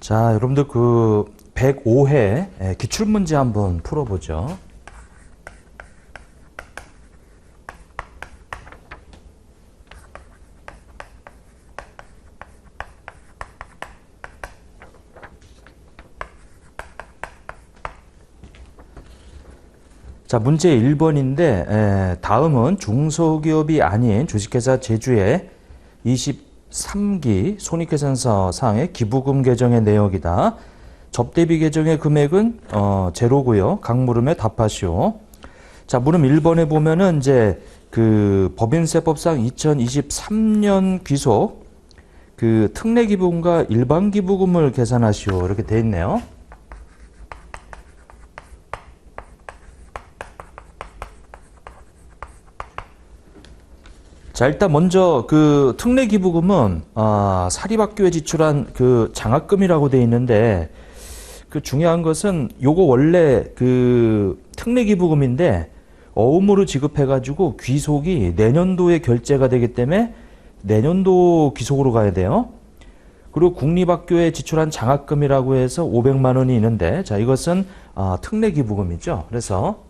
자, 여러분들 그 105회 기출문제 한번 풀어보죠. 자, 문제 1번인데 다음은 중소기업이 아닌 주식회사 제주의 23기 손익계산서상의 기부금 계정의 내역이다. 접대비 계정의 금액은 제로고요. 각 물음에 답하시오. 자, 물음 1번에 보면은 이제 그 법인세법상 2023년 귀속 그 특례 기부금과 일반 기부금을 계산하시오. 이렇게 돼 있네요. 자, 일단 먼저 그 특례 기부금은 사립학교에 지출한 그 장학금이라고 돼 있는데, 그 중요한 것은 요거 원래 그 특례 기부금인데 어음으로 지급해 가지고 귀속이 내년도에 결제가 되기 때문에 내년도 귀속으로 가야 돼요. 그리고 국립학교에 지출한 장학금이라고 해서 500만 원이 있는데, 자, 이것은 특례 기부금이죠. 그래서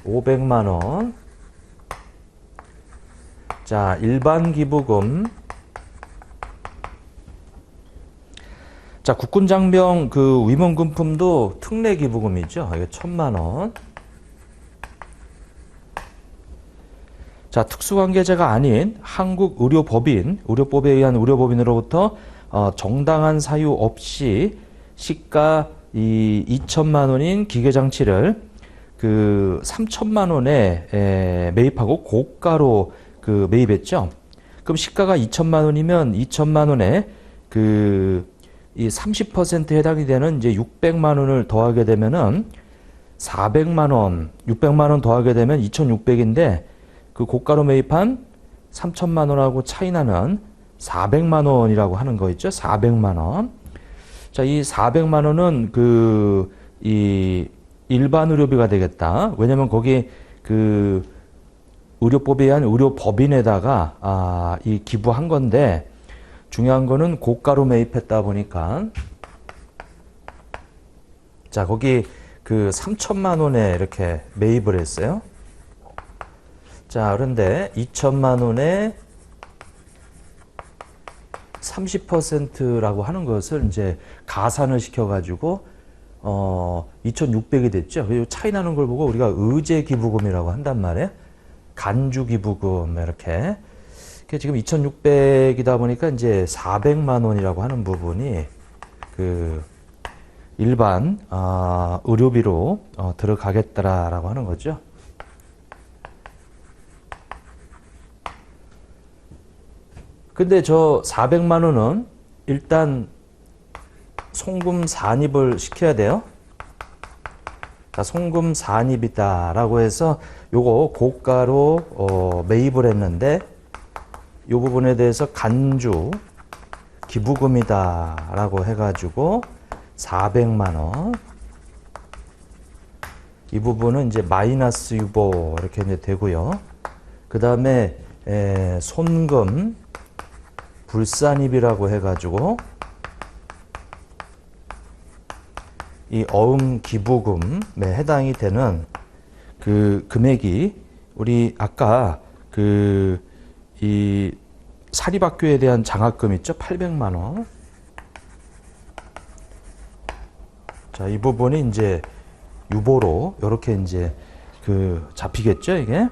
500만 원. 자, 일반 기부금. 자, 국군장병 그 위문금품도 특례 기부금이죠. 이게 1000만 원. 자, 특수관계자가 아닌 한국의료법인, 의료법에 의한 의료법인으로부터 정당한 사유 없이 시가 2천만 원인 기계장치를 그 3천만 원에 매입하고 고가로 그 매입했죠. 그럼 시가가 2천만 원이면 2천만 원에 그 이 30% 해당이 되는 이제 600만 원을 더하게 되면은 400만 원, 600만 원 더하게 되면 2,600인데 그 고가로 매입한 3천만 원하고 차이 나는 400만 원이라고 하는 거 있죠. 400만 원. 자, 이 400만 원은 그 이 일반 의료비가 되겠다. 왜냐면 거기 그 의료법에 의한 의료법인에다가 이 기부한 건데, 중요한 거는 고가로 매입했다 보니까, 자, 거기 그 3천만 원에 이렇게 매입을 했어요. 자, 그런데 2천만 원에 30%라고 하는 것을 이제 가산을 시켜가지고 2,600이 됐죠. 그리고 차이 나는 걸 보고 우리가 의제 기부금이라고 한단 말이에요. 간주 기부금 이렇게. 지금 2,600이다 보니까 이제 400만 원이라고 하는 부분이 그 일반 의료비로 들어가겠다라고 하는 거죠. 근데 저 400만 원은 일단 송금 산입을 시켜야 돼요. 자, 송금 산입이다라고 해서 요거 고가로 매입을 했는데, 요 부분에 대해서 간주 기부금이다라고 해가지고 400만 원. 이 부분은 이제 마이너스 유보 이렇게 이제 되고요. 그 다음에 손금 불산입이라고 해가지고 이 어음 기부금에 해당이 되는 그 금액이 우리 아까 그 이 사립학교에 대한 장학금 있죠? 800만 원. 자, 이 부분이 이제 유보로 이렇게 이제 그 잡히겠죠, 이게.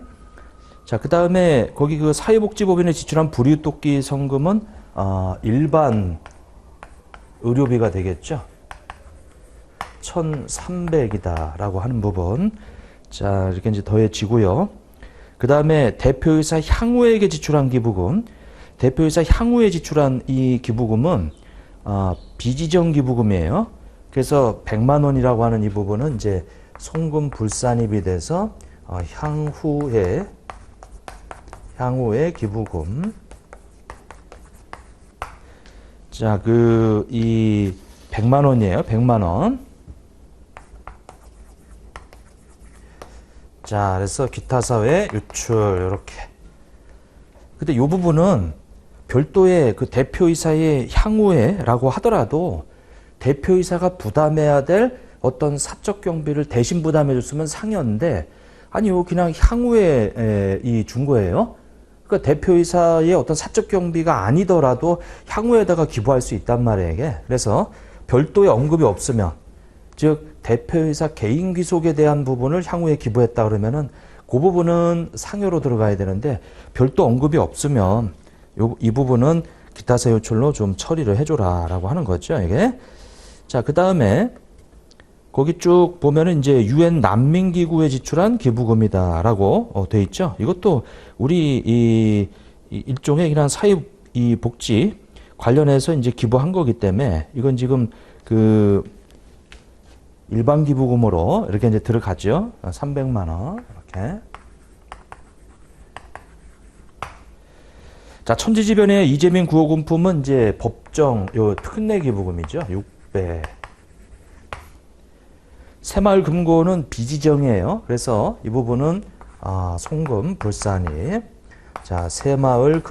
자, 그 다음에 거기 그 사회복지법인에 지출한 불이웃돕기 성금은 일반 의료비가 되겠죠. 1,300이다라고 하는 부분. 자, 이렇게 이제 더해지고요. 그 다음에 대표이사 향후에게 지출한 기부금. 대표이사 향후에 지출한 이 기부금은 비지정 기부금이에요. 그래서 100만 원이라고 하는 이 부분은 이제 송금 불산입이 돼서 향후에 기부금. 자, 그 이 100만 원이에요. 100만 원. 자, 그래서 기타 사회 유출 이렇게. 근데 이 부분은 별도의 그 대표이사의 향후에라고 하더라도 대표이사가 부담해야 될 어떤 사적 경비를 대신 부담해 줬으면 상이었는데 아니요, 그냥 향후에 준 거예요. 그러니까 대표이사의 어떤 사적 경비가 아니더라도 향후에다가 기부할 수 있단 말이에요, 이게. 그래서 별도의 언급이 없으면, 즉 대표이사 개인 귀속에 대한 부분을 향후에 기부했다 그러면은 그 부분은 상여로 들어가야 되는데 별도 언급이 없으면 이 부분은 기타 사유 요출로 좀 처리를 해줘라라고 하는 거죠, 이게. 자, 그 다음에 거기 쭉 보면은 이제 유엔 난민기구에 지출한 기부금이다라고 돼 있죠. 이것도 우리 이 일종의 그냥 사회 이 복지 관련해서 이제 기부한 거기 때문에 이건 지금 그 일반 기부금으로 이렇게 이제 들어가죠. 300만 원 이렇게. 자, 천지지변의 이재민 구호금품은 이제 법정 요 특례 기부금이죠. 600. 새마을 금고는 비지정이에요. 그래서 이 부분은 송금 불산입. 자, 새마을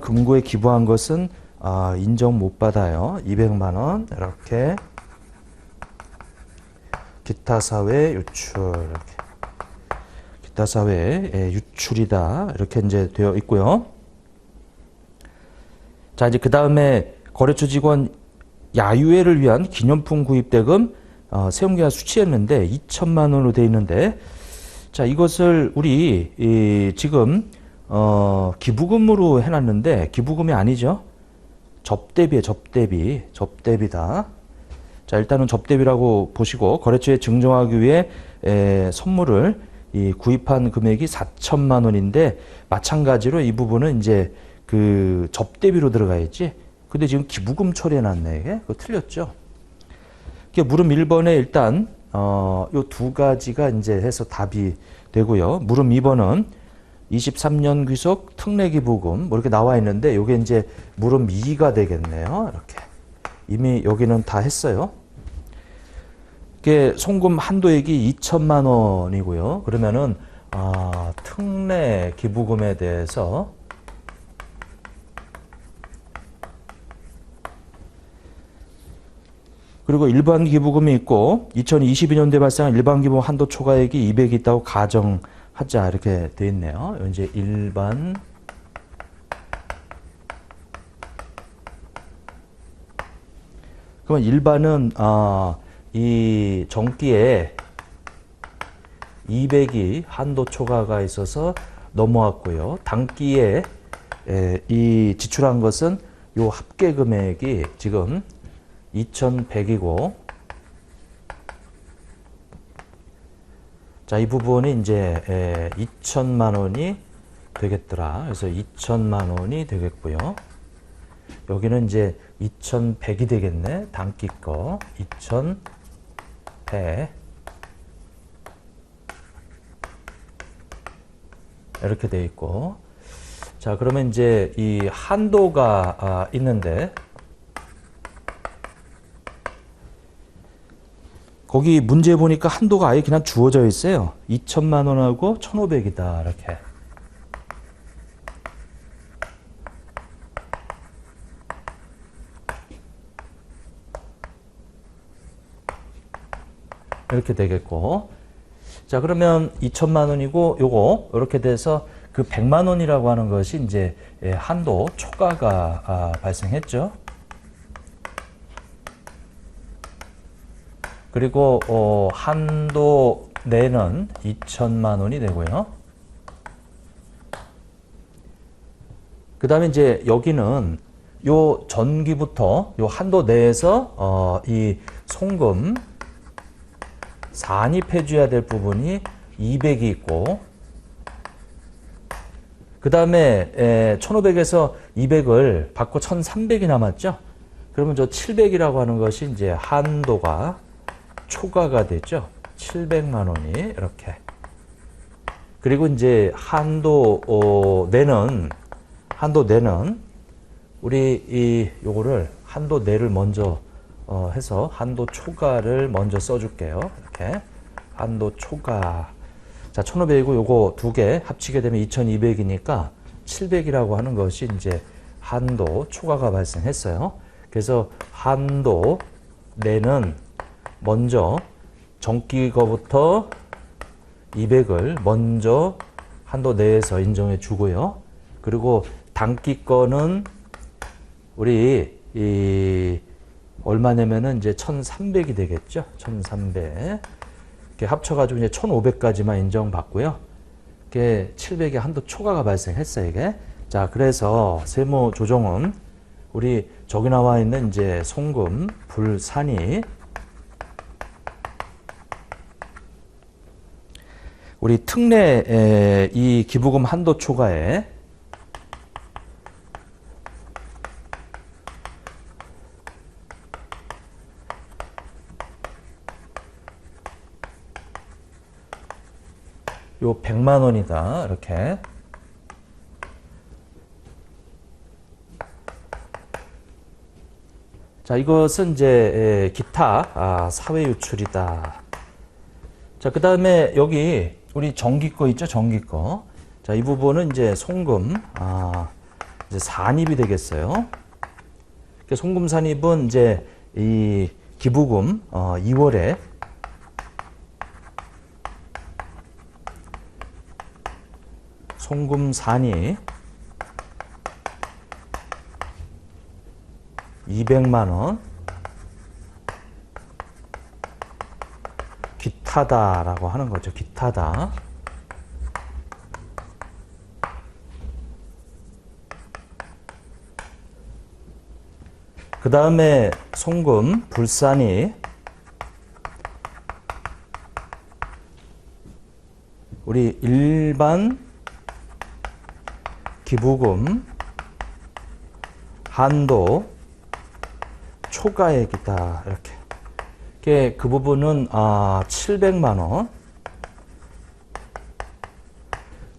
금고에 기부한 것은 인정 못 받아요. 200만 원 이렇게. 기타 사회 유출 이렇게. 기타 사회 유출이다 이렇게 이제 되어 있고요. 자, 이제 그 다음에 거래처 직원 야유회를 위한 기념품 구입 대금 세움계약 수취했는데 2천만 원으로 되어 있는데, 자, 이것을 우리 지금 기부금으로 해놨는데 기부금이 아니죠. 접대비에 접대비다. 자, 일단은 접대비라고 보시고 거래처에 증정하기 위해 선물을 구입한 금액이 4천만 원인데 마찬가지로 이 부분은 이제 그 접대비로 들어가야지. 근데 지금 기부금 처리해놨네, 이게. 그거 틀렸죠? 물음 1번에 일단, 요 두 가지가 이제 해서 답이 되고요. 물음 2번은 23년 귀속 특례 기부금, 뭐 이렇게 나와 있는데, 요게 이제 물음 2가 되겠네요. 이렇게. 이미 여기는 다 했어요. 이게 송금 한도액이 2천만 원이고요. 그러면은, 특례 기부금에 대해서 그리고 일반 기부금이 있고 2022년도에 발생한 일반 기부금 한도 초과액이 200이 있다고 가정하자 이렇게 돼 있네요. 이제 일반 그러면 일반은 이 정기에 200이 한도 초과가 있어서 넘어왔고요. 단기에 이 지출한 것은 요 합계 금액이 지금 2,100이고, 자, 이 부분이 이제 2천만 원이 되겠더라. 그래서 2천만 원이 되겠고요. 여기는 이제 2,100이 되겠네. 단기 거 2,100 이렇게 돼 있고, 자, 그러면 이제 이 한도가 있는데. 거기 문제 보니까 한도가 아예 그냥 주어져 있어요. 2천만 원하고 1,500이다. 이렇게. 이렇게 되겠고. 자, 그러면 2천만 원이고 요거 이렇게 돼서 그 100만 원이라고 하는 것이 이제 한도 초과가 발생했죠. 그리고 한도 내는 2천만 원이 되고요. 그 다음에 이제 여기는 요 전기부터 요 한도 내에서 이 송금 산입해 줘야 될 부분이 200이 있고, 그 다음에 1,500에서 200을 받고 1,300이 남았죠. 그러면 저 700이라고 하는 것이 이제 한도가 초과가 되죠. 700만 원이 이렇게. 그리고 이제 한도 내는 우리 요거를 한도 내를 먼저 해서 한도 초과를 먼저 써줄게요. 이렇게 한도 초과. 자, 1,500이고 요거 두 개 합치게 되면 2,200이니까 700이라고 하는 것이 이제 한도 초과가 발생했어요. 그래서 한도 내는 먼저 정기 거부터 200을 먼저 한도 내에서 인정해 주고요. 그리고 단기 거는 우리 얼마 내면은 이제 1,300이 되겠죠. 1,300. 이렇게 합쳐가지고 이제 1,500까지만 인정받고요. 이게 700의 한도 초과가 발생했어요, 이게. 자, 그래서 세무 조정은 우리 저기 나와 있는 이제 송금, 불산이 우리 특례 이 기부금 한도 초과에 요 100만 원이다. 이렇게. 자, 이것은 이제 기타 사회 유출이다. 자, 그 다음에 여기 우리 정기거 있죠? 정기거. 자, 이 부분은 이제 송금, 이제 산입이 되겠어요. 송금 산입은 이제 이 기부금 2월에 송금 산입 200만 원 기타다라고 하는 거죠. 기타다. 그 다음에 송금 불산이 우리 일반 기부금 한도 초과액이다. 이렇게. 그 부분은 700만 원.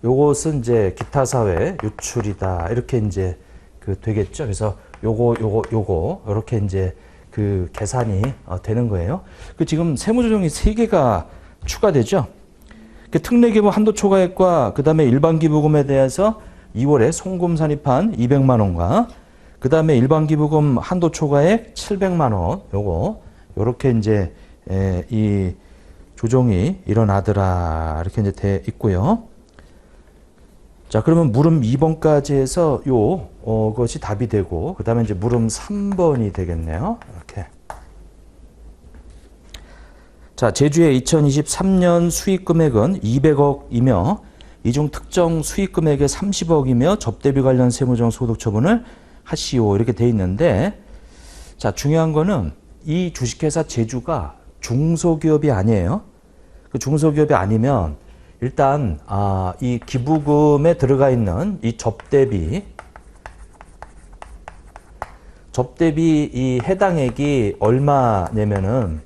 요것은 이제 기타 사회 유출이다. 이렇게 이제 되겠죠. 그래서 요거 이렇게 이제 계산이 되는 거예요. 지금 세무조정이 3개가 추가되죠. 특례기부 한도 초과액과 그 다음에 일반 기부금에 대해서 2월에 송금 산입한 200만 원과 그 다음에 일반 기부금 한도 초과액 700만 원 요렇게 이제 이 조정이 일어나더라 이렇게 이제 돼 있고요. 자, 그러면 물음 2번까지 해서 것이 답이 되고 그 다음에 이제 물음 3번이 되겠네요. 이렇게. 자, 제주의 2023년 수익 금액은 200억이며 이 중 특정 수익 금액의 30억이며 접대비 관련 세무조정 소득 처분을 하시오 이렇게 돼 있는데, 자, 중요한 거는 이 주식회사 제주가 중소기업이 아니에요. 중소기업이 아니면 일단 이 기부금에 들어가 있는 이 접대비 이 해당액이 얼마냐면은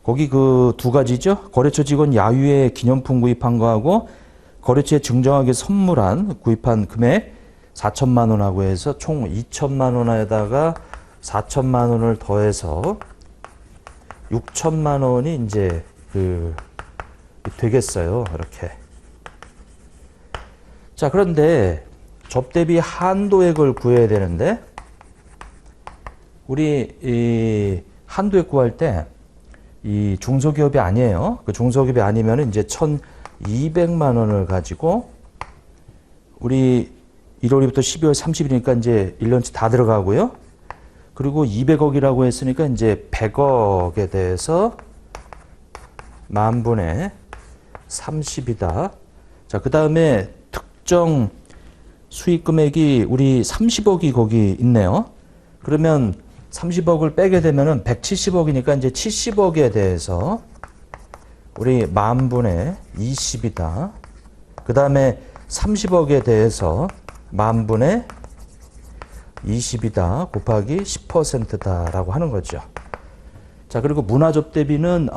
거기 두 가지죠. 거래처 직원 야유회 기념품 구입한 거하고 거래처에 증정하게 선물한 구입한 금액 4천만 원하고 해서 총 2천만 원에다가 4천만 원을 더해서 6천만 원이 이제 되겠어요. 이렇게. 자, 그런데 접대비 한도액을 구해야 되는데 우리 이 한도액 구할 때 이 중소기업이 아니에요. 중소기업이 아니면 이제 1,200만 원을 가지고 우리 1월부터 12월 30일이니까 이제 1년치 다 들어가고요. 그리고 200억이라고 했으니까 이제 100억에 대해서 만분의 30이다. 자, 그 다음에 특정 수익 금액이 우리 30억이 거기 있네요. 그러면 30억을 빼게 되면은 170억이니까 이제 70억에 대해서 우리 만분의 20이다. 그 다음에 30억에 대해서 만분의 20이다 곱하기 10%다라고 하는 거죠. 자, 그리고 문화접대비는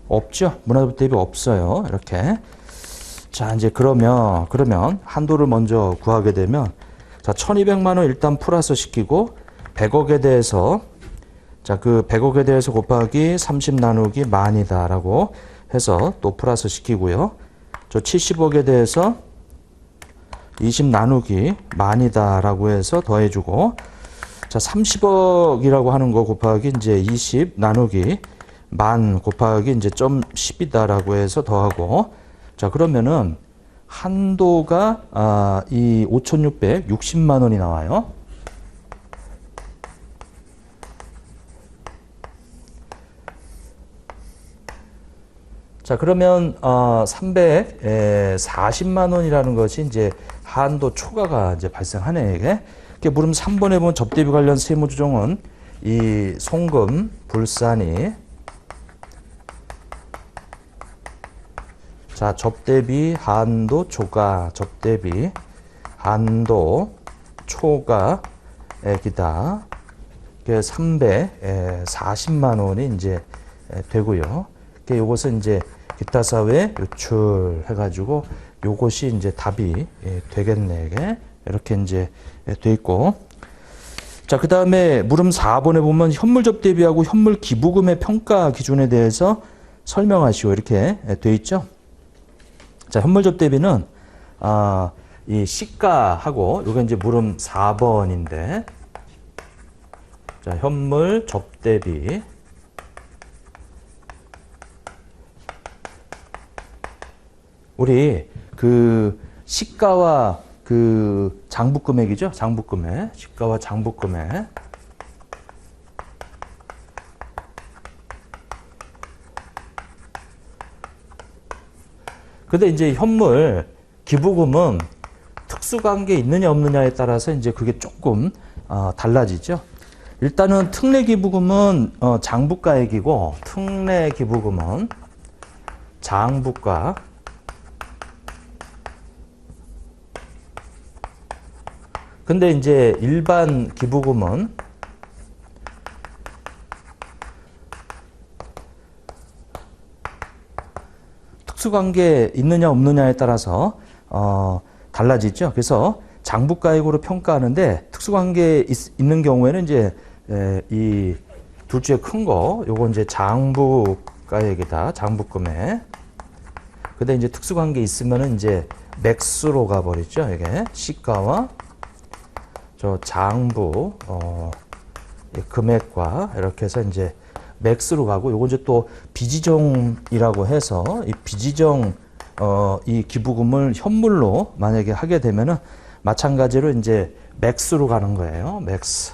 없죠. 문화접대비 없어요. 이렇게. 자, 이제 그러면 한도를 먼저 구하게 되면 자, 1,200만 원 일단 플러스 시키고 100억에 대해서 자, 100억에 대해서 곱하기 30 나누기 만이다라고 해서 또 플러스 시키고요. 저 70억에 대해서 20 나누기 만이다라고 해서 더해주고, 자, 30억이라고 하는 거 곱하기 이제 20 나누기 만 곱하기 이제 점 10이다라고 해서 더하고, 자, 그러면은 한도가 이 5,660만 원이 나와요. 자, 그러면 340만 원이라는 것이 이제 한도 초과가 이제 발생하네, 이게. 물음 3번에 보면 접대비 관련 세무조정은 이 송금, 불산이, 자, 접대비 한도 초과, 접대비 한도 초과액이다. 340만 원이 이제 되고요. 요것은 이제 기타 사회 유출해가지고 요것이 이제 답이 되겠네, 이게. 이렇게 이제 돼 있고. 자, 그 다음에 물음 4번에 보면 현물 접대비하고 현물 기부금의 평가 기준에 대해서 설명하시오. 이렇게 돼 있죠. 자, 현물 접대비는, 이 시가하고, 요게 이제 물음 4번인데, 자, 현물 접대비. 우리 그 시가와 그 장부금액이죠. 장부금액. 시가와 장부금액. 근데 이제 현물 기부금은 특수관계 있느냐 없느냐에 따라서 이제 그게 조금 달라지죠. 일단은 특례 기부금은 장부가액이고, 특례 기부금은 장부가. 근데 이제 일반 기부금은 특수관계 있느냐 없느냐에 따라서 달라지죠. 그래서 장부가액으로 평가하는데, 특수관계 있는 경우에는 이제 이 둘 중에 큰 거, 요거 이제 장부가액이다. 장부금액. 근데 이제 특수관계 있으면은 이제 맥스로 가버리죠. 이게 시가와 저 장부 금액과 이렇게 해서 이제 맥스로 가고, 요거 이제 또 비지정이라고 해서 이 비지정 이 기부금을 현물로 만약에 하게 되면은 마찬가지로 이제 맥스로 가는 거예요. 맥스.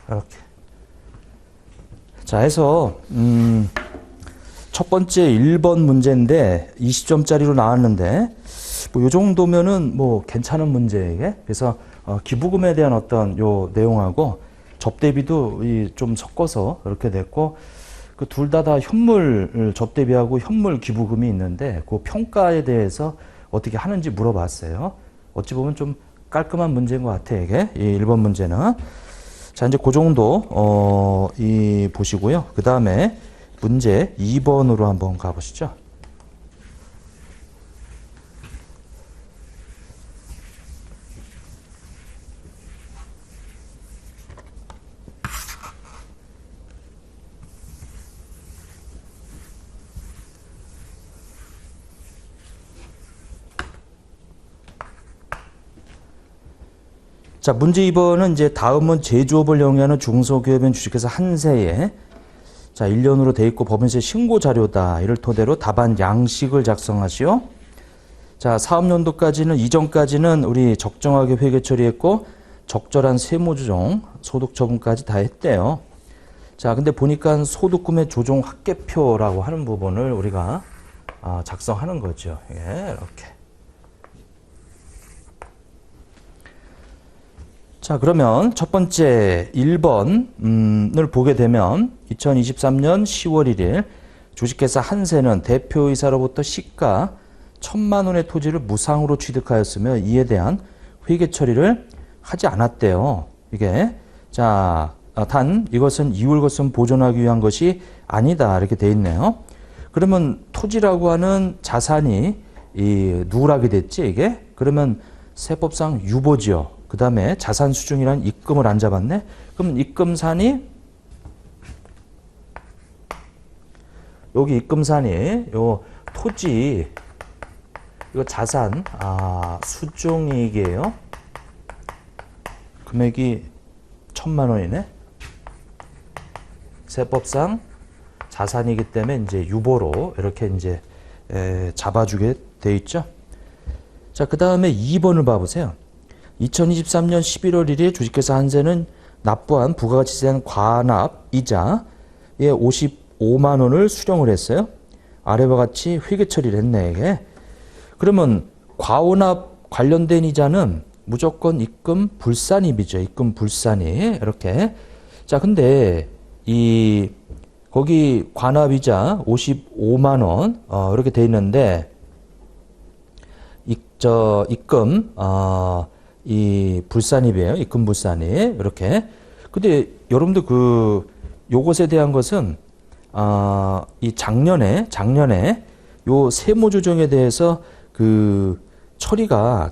이렇게. 자, 해서 첫 번째 1번 문제인데 20점짜리로 나왔는데, 뭐 요 정도면은 뭐 괜찮은 문제에게. 그래서 기부금에 대한 어떤 요 내용하고 접대비도 좀 섞어서 이렇게 됐고, 그 둘 다 현물 접대비하고 현물 기부금이 있는데 그 평가에 대해서 어떻게 하는지 물어봤어요. 어찌 보면 좀 깔끔한 문제인 것 같아, 이게. 이 1번 문제는. 자, 이제 그 정도 보시고요. 그 다음에 문제 2번으로 한번 가보시죠. 자, 문제 2번은 이제 다음은 제조업을 영위하는 중소기업인 주식회사 한세에, 자, 1년으로 돼 있고 법인세 신고 자료다. 이를 토대로 답안 양식을 작성하시오. 자, 사업연도까지는, 이전까지는 우리 적정하게 회계 처리했고, 적절한 세무조정, 소득처분까지 다 했대요. 자, 근데 보니까 소득금의 조정 합계표라고 하는 부분을 우리가 작성하는 거죠. 예, 이렇게. 자, 그러면 첫 번째 1번을 보게 되면 2023년 10월 1일 주식회사 한세는 대표이사로부터 시가 1,000만 원의 토지를 무상으로 취득하였으며 이에 대한 회계 처리를 하지 않았대요. 이게. 자, 단 이것은 이율 것은 보존하기 위한 것이 아니다. 이렇게 돼 있네요. 그러면 토지라고 하는 자산이 누락이 됐지, 이게? 그러면 세법상 유보지요. 그 다음에 자산 수중이라는 입금을 안 잡았네. 그럼 입금산이 여기 입금산이 요 토지 이거 자산 수중이익이에요. 금액이 1,000만 원이네. 세법상 자산이기 때문에 이제 유보로 이렇게 이제 잡아주게 돼 있죠. 자, 그 다음에 2번을 봐보세요. 2023년 11월 1일 주식회사 한세는 납부한 부가가치세 대한 과납 이자에 55만 원을 수령을 했어요. 아래와 같이 회계 처리를 했네, 이게. 그러면 과오납 관련된 이자는 무조건 입금 불산입이죠. 입금 불산이 이렇게. 자, 근데 거기 관합이자 55만 원 이렇게 돼 있는데 입금 이 불산입이에요. 입금 불산입 이렇게. 근데 여러분들 요것에 대한 것은 이 작년에 요 세무 조정에 대해서 처리가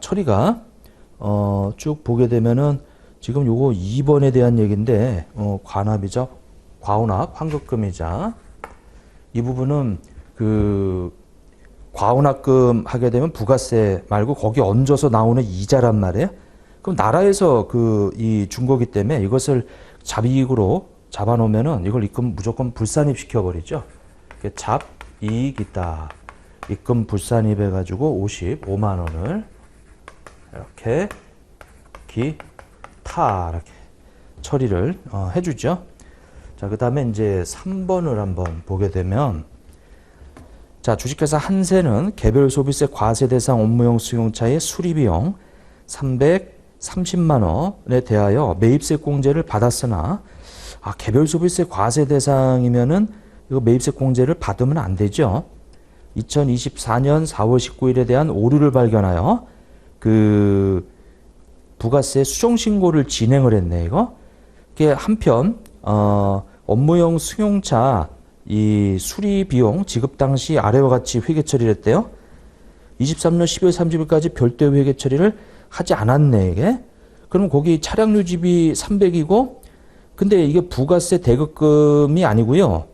쭉 보게 되면은 지금 요거 2번에 대한 얘기인데 관합이자 과오납 환급금이자 이 부분은 과오납금 하게 되면 부가세 말고 거기 얹어서 나오는 이자란 말이에요. 그럼 나라에서 이 준 거기 때문에 이것을 잡이익으로 잡아놓으면은 이걸 입금 무조건 불산입 시켜버리죠. 잡이익이다. 입금 불산입 해가지고 55만 원을 이렇게 기타 이렇게 처리를 해주죠. 자, 그 다음에 이제 3번을 한번 보게 되면 자, 주식회사 한세는 개별 소비세 과세 대상 업무용 수용차의 수리비용 330만 원에 대하여 매입세 공제를 받았으나 개별 소비세 과세 대상이면은 이거 매입세 공제를 받으면 안 되죠. 2024년 4월 19일에 대한 오류를 발견하여 부가세 수정 신고를 진행을 했네, 이거. 이게 한편 업무용 승용차 이 수리 비용 지급 당시 아래와 같이 회계 처리를 했대요. 23년 12월 30일까지 별도 회계 처리를 하지 않았네, 이게. 그럼 거기 차량 유지비 300이고 근데 이게 부가세 대급금이 아니고요.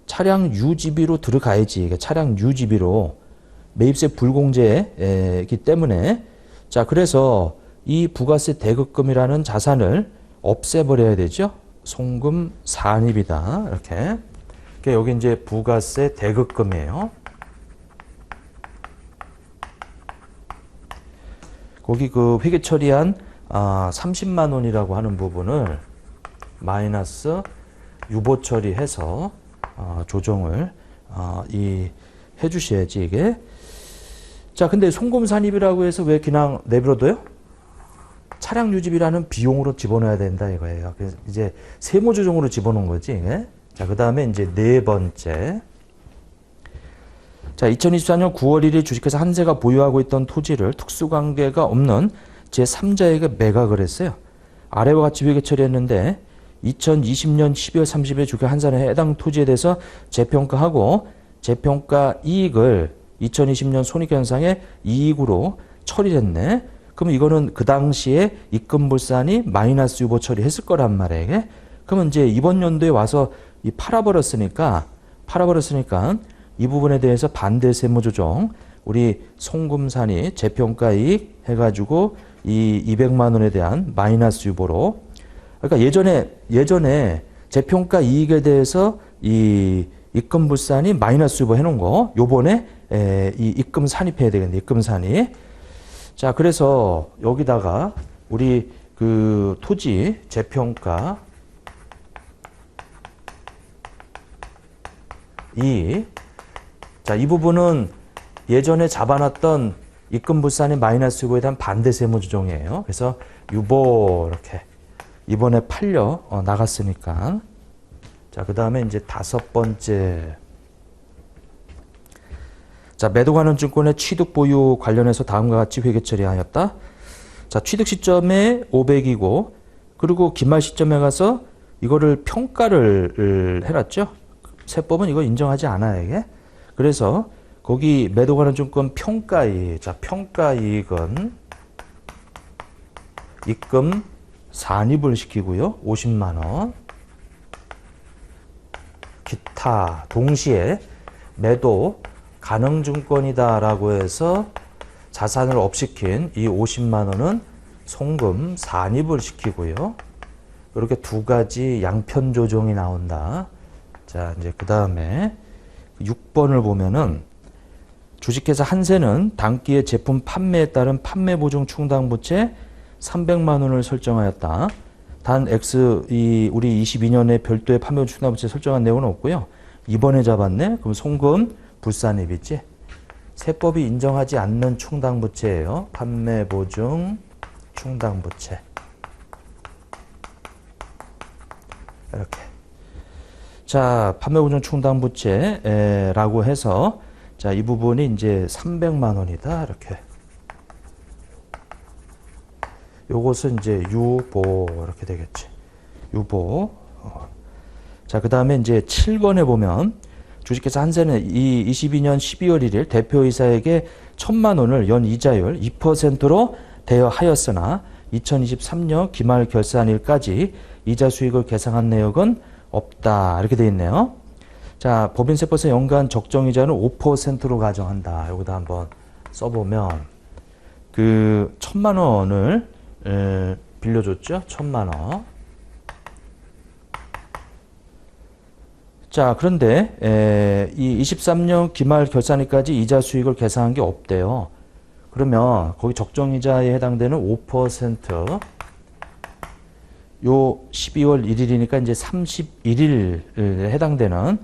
차량 유지비로 들어가야지. 이게 차량 유지비로 매입세 불공제이기 때문에 자, 그래서 이 부가세 대급금이라는 자산을 없애버려야 되죠. 송금 산입이다. 이렇게. 여기 이제 부가세 대급금이에요. 거기 회계 처리한 30만 원이라고 하는 부분을 마이너스 유보 처리해서 조정을 해주셔야지 이게. 자, 근데 송금 산입이라고 해서 왜 그냥 내버려둬요? 차량 유지비라는 비용으로 집어넣어야 된다 이거예요. 그래서 이제 세무 조정으로 집어넣은 거지 이게. 자, 그 다음에 이제 네 번째. 자, 2024년 9월 1일 주식회사 한세가 보유하고 있던 토지를 특수관계가 없는 제3자에게 매각을 했어요. 아래와 같이 회계 처리했는데 2020년 12월 30일 주식회사 한세는 해당 토지에 대해서 재평가하고 재평가 이익을 2020년 손익현상의 이익으로 처리했네. 그럼 이거는 그 당시에 입금불산이 마이너스 유보 처리했을 거란 말이에요. 이게? 그러면 이제 이번 연도에 와서 팔아버렸으니까 이 부분에 대해서 반대 세무조정 우리 송금산이 재평가이익 해가지고 이 200만 원에 대한 마이너스 유보로 그러니까 예전에 재평가 이익에 대해서 이 입금불산이 마이너스 유보 해놓은 거 요번에 이 입금 산입해야 되겠네. 입금 산입. 자, 그래서 여기다가 우리 토지 재평가 자, 이 부분은 예전에 잡아놨던 입금불산의 마이너스 유보에 대한 반대 세무조정이에요. 그래서 유보 이렇게 이번에 팔려 나갔으니까. 자, 그 다음에 이제 다섯 번째. 자, 매도관원 증권의 취득 보유 관련해서 다음과 같이 회계 처리하였다. 자, 취득 시점에 500이고 그리고 기말 시점에 가서 이거를 평가를 해놨죠. 세법은 이거 인정하지 않아요, 이게. 그래서 거기 매도관원 증권 평가이익. 자, 평가이익은 입금 산입을 시키고요. 50만 원. 기타 동시에 매도 가능증권이다라고 해서 자산을 업시킨 이 50만 원은 송금 산입을 시키고요. 이렇게 두 가지 양편 조정이 나온다. 자, 이제 그 다음에 6번을 보면은 주식회사 한세는 당기의 제품 판매에 따른 판매 보증 충당 부채 300만 원을 설정하였다. 단 X 우리 22년에 별도의 판매 보증 충당 부채 설정한 내용은 없고요. 이번에 잡았네. 그럼 송금 불산입이지. 세법이 인정하지 않는 충당 부채예요. 판매 보증 충당 부채. 이렇게. 자, 판매 보증 충당 부채라고 해서 자, 이 부분이 이제 300만 원이다. 이렇게. 요것은 이제 유보 이렇게 되겠지. 유보. 자, 그다음에 이제 7번에 보면 주식회사 한세는 이 22년 12월 1일 대표이사에게 1,000만 원을 연 이자율 2%로 대여하였으나 2023년 기말 결산일까지 이자 수익을 계상한 내역은 없다. 이렇게 되어 있네요. 자, 법인세법상 연간 적정이자는 5%로 가정한다. 여기다 한번 써보면 그 1,000만 원을 빌려줬죠. 1,000만 원. 자, 그런데 이 23년 기말 결산일까지 이자 수익을 계산한 게 없대요. 그러면 거기 적정이자에 해당되는 5%, 요 12월 1일이니까 이제 31일에 해당되는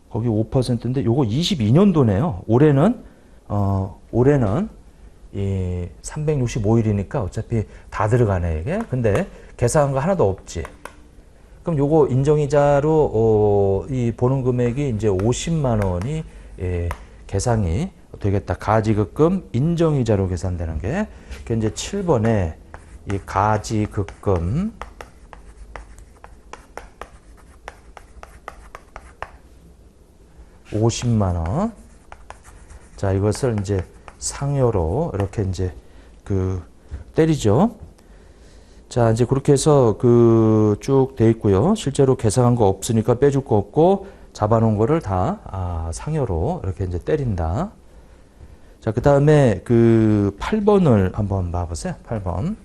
거기 5%인데 요거 22년도네요. 올해는 이 365일이니까 어차피 다 들어가네, 이게. 근데 계산한 거 하나도 없지. 그럼 요거 인정이자로 이 보는 금액이 이제 50만 원이 계상이 되겠다. 가지급금 인정이자로 계산되는 게. 그 이제 7번에 이 가지급금 50만 원. 자, 이것을 이제 상여로 이렇게 이제 때리죠. 자, 이제 그렇게 해서 쭉 돼 있고요. 실제로 계산한 거 없으니까 빼줄 거 없고 잡아놓은 거를 다 상여로 이렇게 이제 때린다. 자, 그 다음에 8번을 한번 봐보세요. 8번.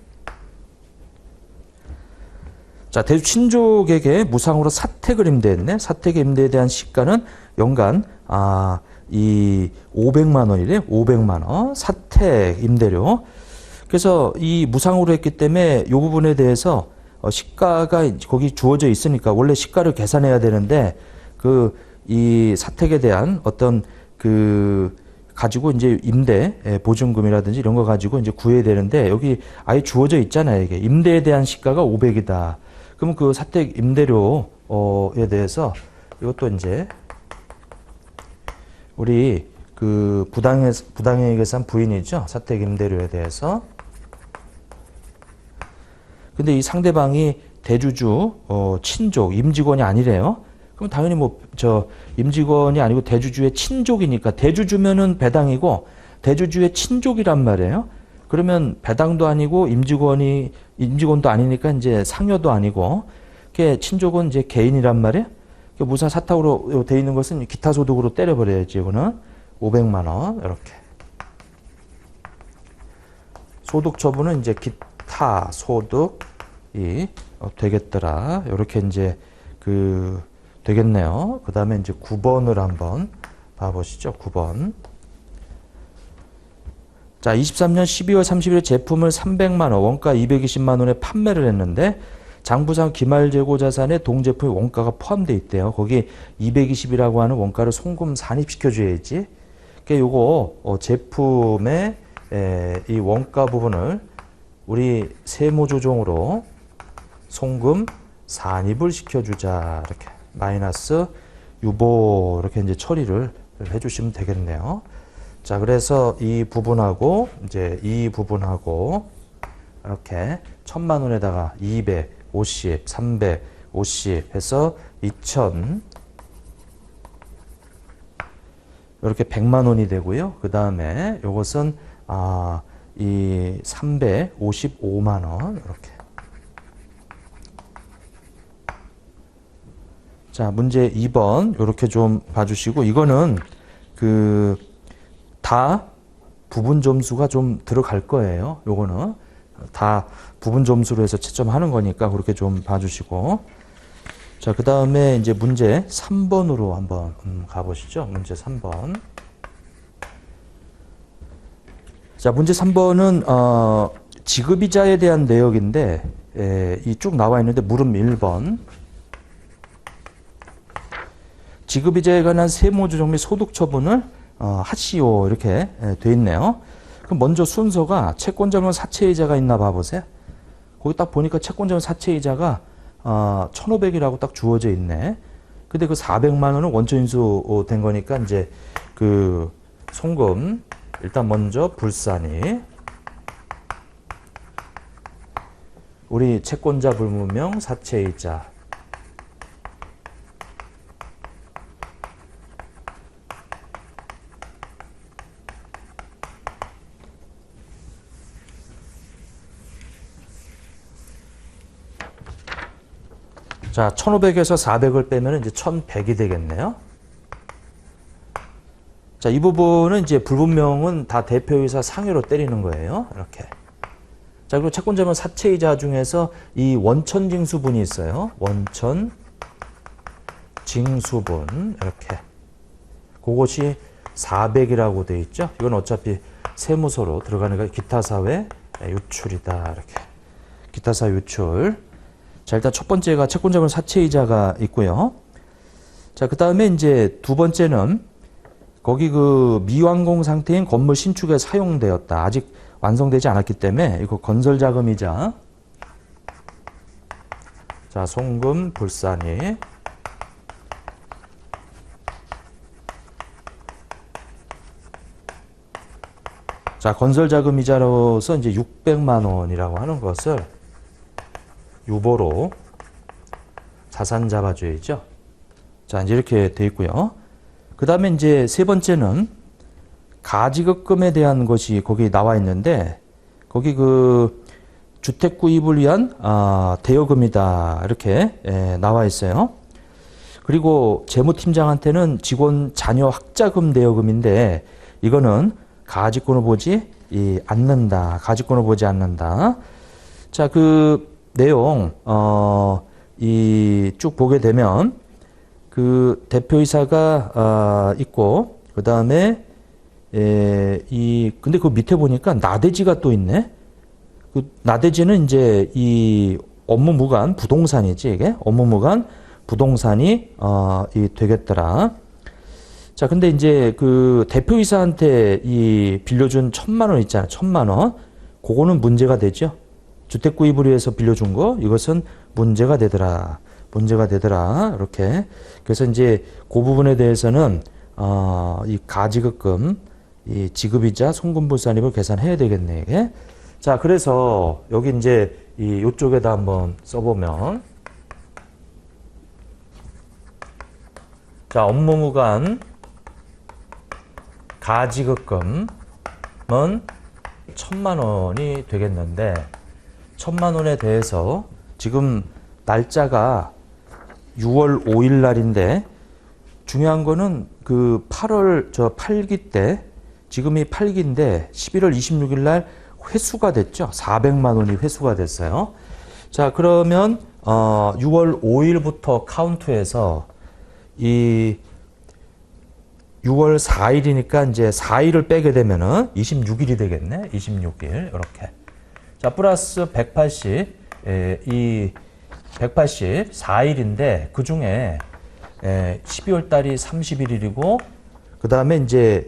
자, 대주 친족에게 무상으로 사택을 임대했네. 사택 임대에 대한 시가는 연간 이 500만 원이래. 500만 원. 사택 임대료. 그래서 이 무상으로 했기 때문에 이 부분에 대해서 시가가 거기 주어져 있으니까 원래 시가를 계산해야 되는데 이 사택에 대한 어떤 가지고 이제 임대 보증금이라든지 이런 거 가지고 이제 구해야 되는데 여기 아예 주어져 있잖아요. 이게 임대에 대한 시가가 500이다. 그러면 그 사택 임대료에 대해서 이것도 이제 우리 부당행위 계산 부인이죠. 사택 임대료에 대해서. 근데 이 상대방이 대주주, 친족, 임직원이 아니래요. 그럼 당연히 임직원이 아니고 대주주의 친족이니까 대주주면은 배당이고 대주주의 친족이란 말이에요. 그러면 배당도 아니고 임직원도 아니니까 이제 상여도 아니고 친족은 이제 개인이란 말이에요. 무상 사탁으로 돼 있는 것은 기타 소득으로 때려버려야지. 이거는 500만 원 이렇게. 소득 처분은 이제 기타 소득이 되겠더라. 이렇게 이제 되겠네요. 그 다음에 이제 9번을 한번 봐보시죠. 9번. 자, 23년 12월 30일 제품을 300만 원, 원가 220만 원에 판매를 했는데 장부상 기말재고 자산에 동제품의 원가가 포함되어 있대요. 거기 220이라고 하는 원가를 송금 산입시켜줘야지. 그러니까 요거 제품의 이 원가 부분을 우리 세무조정으로 송금 산입을 시켜주자. 이렇게 마이너스 유보 이렇게 이제 처리를 해주시면 되겠네요. 자, 그래서 이 부분하고 이제 이 부분하고 이렇게 1,000만 원에다가 250, 350 해서 2,000 이렇게 100만 원이 되고요. 그 다음에 요것은 이 355만 원 이렇게. 자, 문제 2번 요렇게 좀 봐주시고 이거는 그 다 부분 점수가 좀 들어갈 거예요. 요거는 다 부분 점수로 해서 채점하는 거니까 그렇게 좀 봐주시고 자, 그 다음에 이제 문제 3번으로 한번 가보시죠. 문제 3번. 자, 문제 3번은 지급이자에 대한 내역인데 이 쭉 나와 있는데 물음 1번. 지급이자에 관한 세무조정 및 소득처분을 하시오 이렇게 돼 있네요. 그럼 먼저 순서가 채권자면 사채이자가 있나 봐보세요. 거기 딱 보니까 채권자면 사채이자가 1,500이라고 딱 주어져 있네. 근데 그 400만 원은 원천인수 된 거니까 이제 그 송금 일단 먼저 불산이 우리 채권자 불문명 사채이자 자, 1,500에서 400을 빼면 이제 1,100이 되겠네요. 자, 이 부분은 이제 불분명은 다 대표이사 상해로 때리는 거예요. 이렇게. 자, 그리고 채권자면 사채이자 중에서 이 원천징수분이 있어요. 원천징수분. 이렇게. 그것이 400이라고 돼 있죠. 이건 어차피 세무서로 들어가는 거 기타사회 유출이다. 이렇게. 기타사회 유출. 자, 일단 첫 번째가 채권자분 사채이자가 있고요. 자, 그 다음에 이제 두 번째는 거기 그 미완공 상태인 건물 신축에 사용되었다. 아직 완성되지 않았기 때문에 이거 건설자금이자 자, 송금 불산이 자, 건설자금이자로서 이제 600만 원이라고 하는 것을 유보로 자산 잡아줘야죠. 자, 이제 이렇게 돼 있고요. 그 다음에 이제 세 번째는 가지급금에 대한 것이 거기 나와 있는데 거기 그 주택 구입을 위한 대여금이다 이렇게 나와 있어요. 그리고 재무팀장한테는 직원 자녀 학자금 대여금인데 이거는 가지권을 보지 않는다. 가지권을 보지 않는다. 자, 그 내용 이 쭉 보게 되면 그 대표이사가 있고 그 다음에 근데 그 밑에 보니까 나대지가 또 있네. 그 나대지는 이제 이 업무무관 부동산이지 이게 업무무관 부동산이 이 되겠더라. 자, 근데 이제 그 대표이사한테 이 빌려준 1,000만 원 있잖아. 1,000만 원. 그거는 문제가 되죠. 주택 구입을 위해서 빌려준 거 이것은 문제가 되더라. 문제가 되더라. 이렇게. 그래서 이제 그 부분에 대해서는 이 가지급금, 이 지급이자 송금불산입을 계산해야 되겠네. 이게. 자, 그래서 여기 이제 이 요쪽에다 한번 써보면 자, 업무무관 가지급금은 1,000만 원이 되겠는데 1,000만 원에 대해서 지금 날짜가 6월 5일 날인데 중요한 거는 그 8월 저 8기 때 지금이 8기인데 11월 26일 날 회수가 됐죠. 400만 원이 회수가 됐어요. 자, 그러면 6월 5일부터 카운트해서 이 6월 4일이니까 이제 4일을 빼게 되면은 26일이 되겠네. 26일 이렇게. 자, 플러스 180 이 184일인데 그 중에 12월 달이 31일이고 그 다음에 이제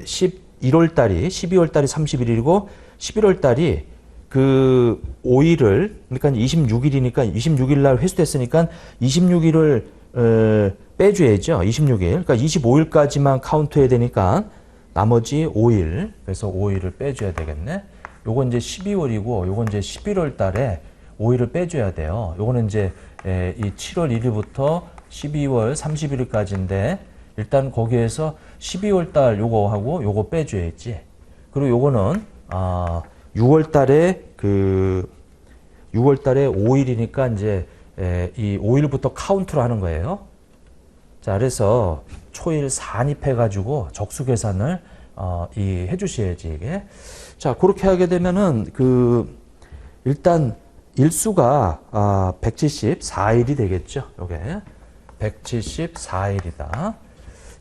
12월 달이 31일이고 11월 달이 그 5일을 그러니까 26일이니까 26일 날 회수됐으니까 26일을 빼줘야죠. 26일. 그러니까 25일까지만 카운트해야 되니까 나머지 5일. 그래서 5일을 빼줘야 되겠네. 요건 이제 12월이고 요건 이제 11월 달에 5일을 빼줘야 돼요. 요거는 이제 이 7월 1일부터 12월 31일까지인데 일단 거기에서 12월 달 요거 하고 요거 빼줘야지. 그리고 요거는 6월 달에 6월 달에 5일이니까 이제 이 5일부터 카운트를 하는 거예요. 자, 그래서 초일 산입해가지고 적수 계산을 해주셔야지 이게. 자, 그렇게 하게 되면은 일단 일수가 174일이 되겠죠. 요게 174일이다.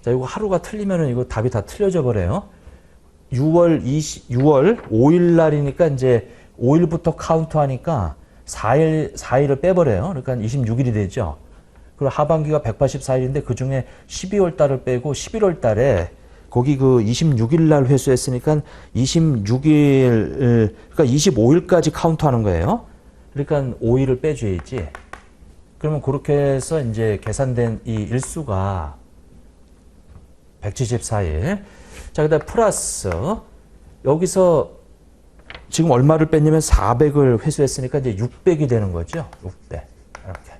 자, 이거 하루가 틀리면은 이거 답이 다 틀려져 버려요. 6월 5일 날이니까 이제 5일부터 카운트하니까 4일을 빼버려요. 그러니까 26일이 되죠. 그리고 하반기가 184일인데 그 중에 12월 달을 빼고 11월 달에 거기 26일 날 회수했으니까 26일, 그러니까 25일까지 카운트하는 거예요. 그러니까 5일을 빼줘야지. 그러면 그렇게 해서 이제 계산된 이 일수가 174일. 자, 그 다음에 플러스, 여기서 지금 얼마를 뺐냐면 400을 회수했으니까 이제 600이 되는 거죠. 600. 이렇게.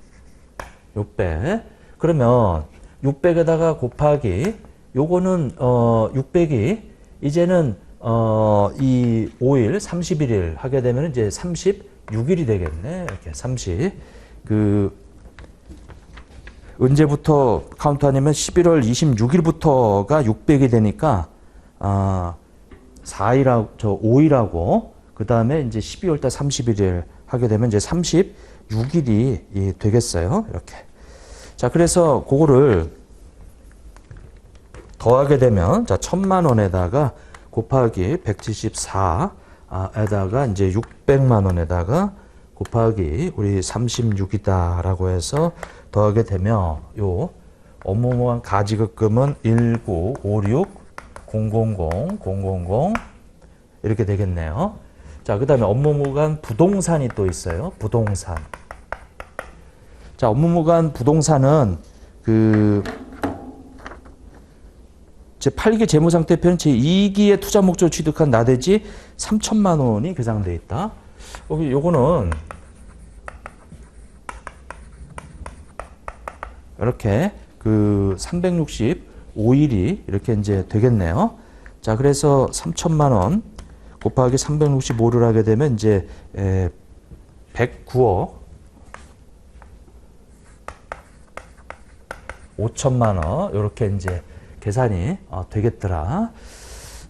600. 그러면 600에다가 곱하기, 요거는, 600이 이제는, 이 5일, 31일 하게 되면 이제 36일이 되겠네. 이렇게 언제부터 카운트하냐면 11월 26일부터가 600이 되니까, 5일하고, 그 다음에 이제 12월 달 31일 하게 되면 이제 36일이 되겠어요. 이렇게. 자, 그래서 그거를 더하게 되면, 자, 1000만 원에다가 곱하기 174에다가 이제 600만 원에다가 곱하기 우리 36이다라고 해서 더하게 되면 요 업무무한 가지급금은 1956 000 000 이렇게 되겠네요. 자, 그 다음에 업무무관 부동산이 또 있어요. 부동산. 자, 업무무관 부동산은 제8기 재무상태표는 제2기의 투자 목적을 취득한 나대지 3천만 원이 계산되어 있다. 요거는 이렇게 365일이 이렇게 이제 되겠네요. 자, 그래서 3천만 원 곱하기 365를 하게 되면 이제 109억 5천만 원 이렇게 이제 계산이 되겠더라.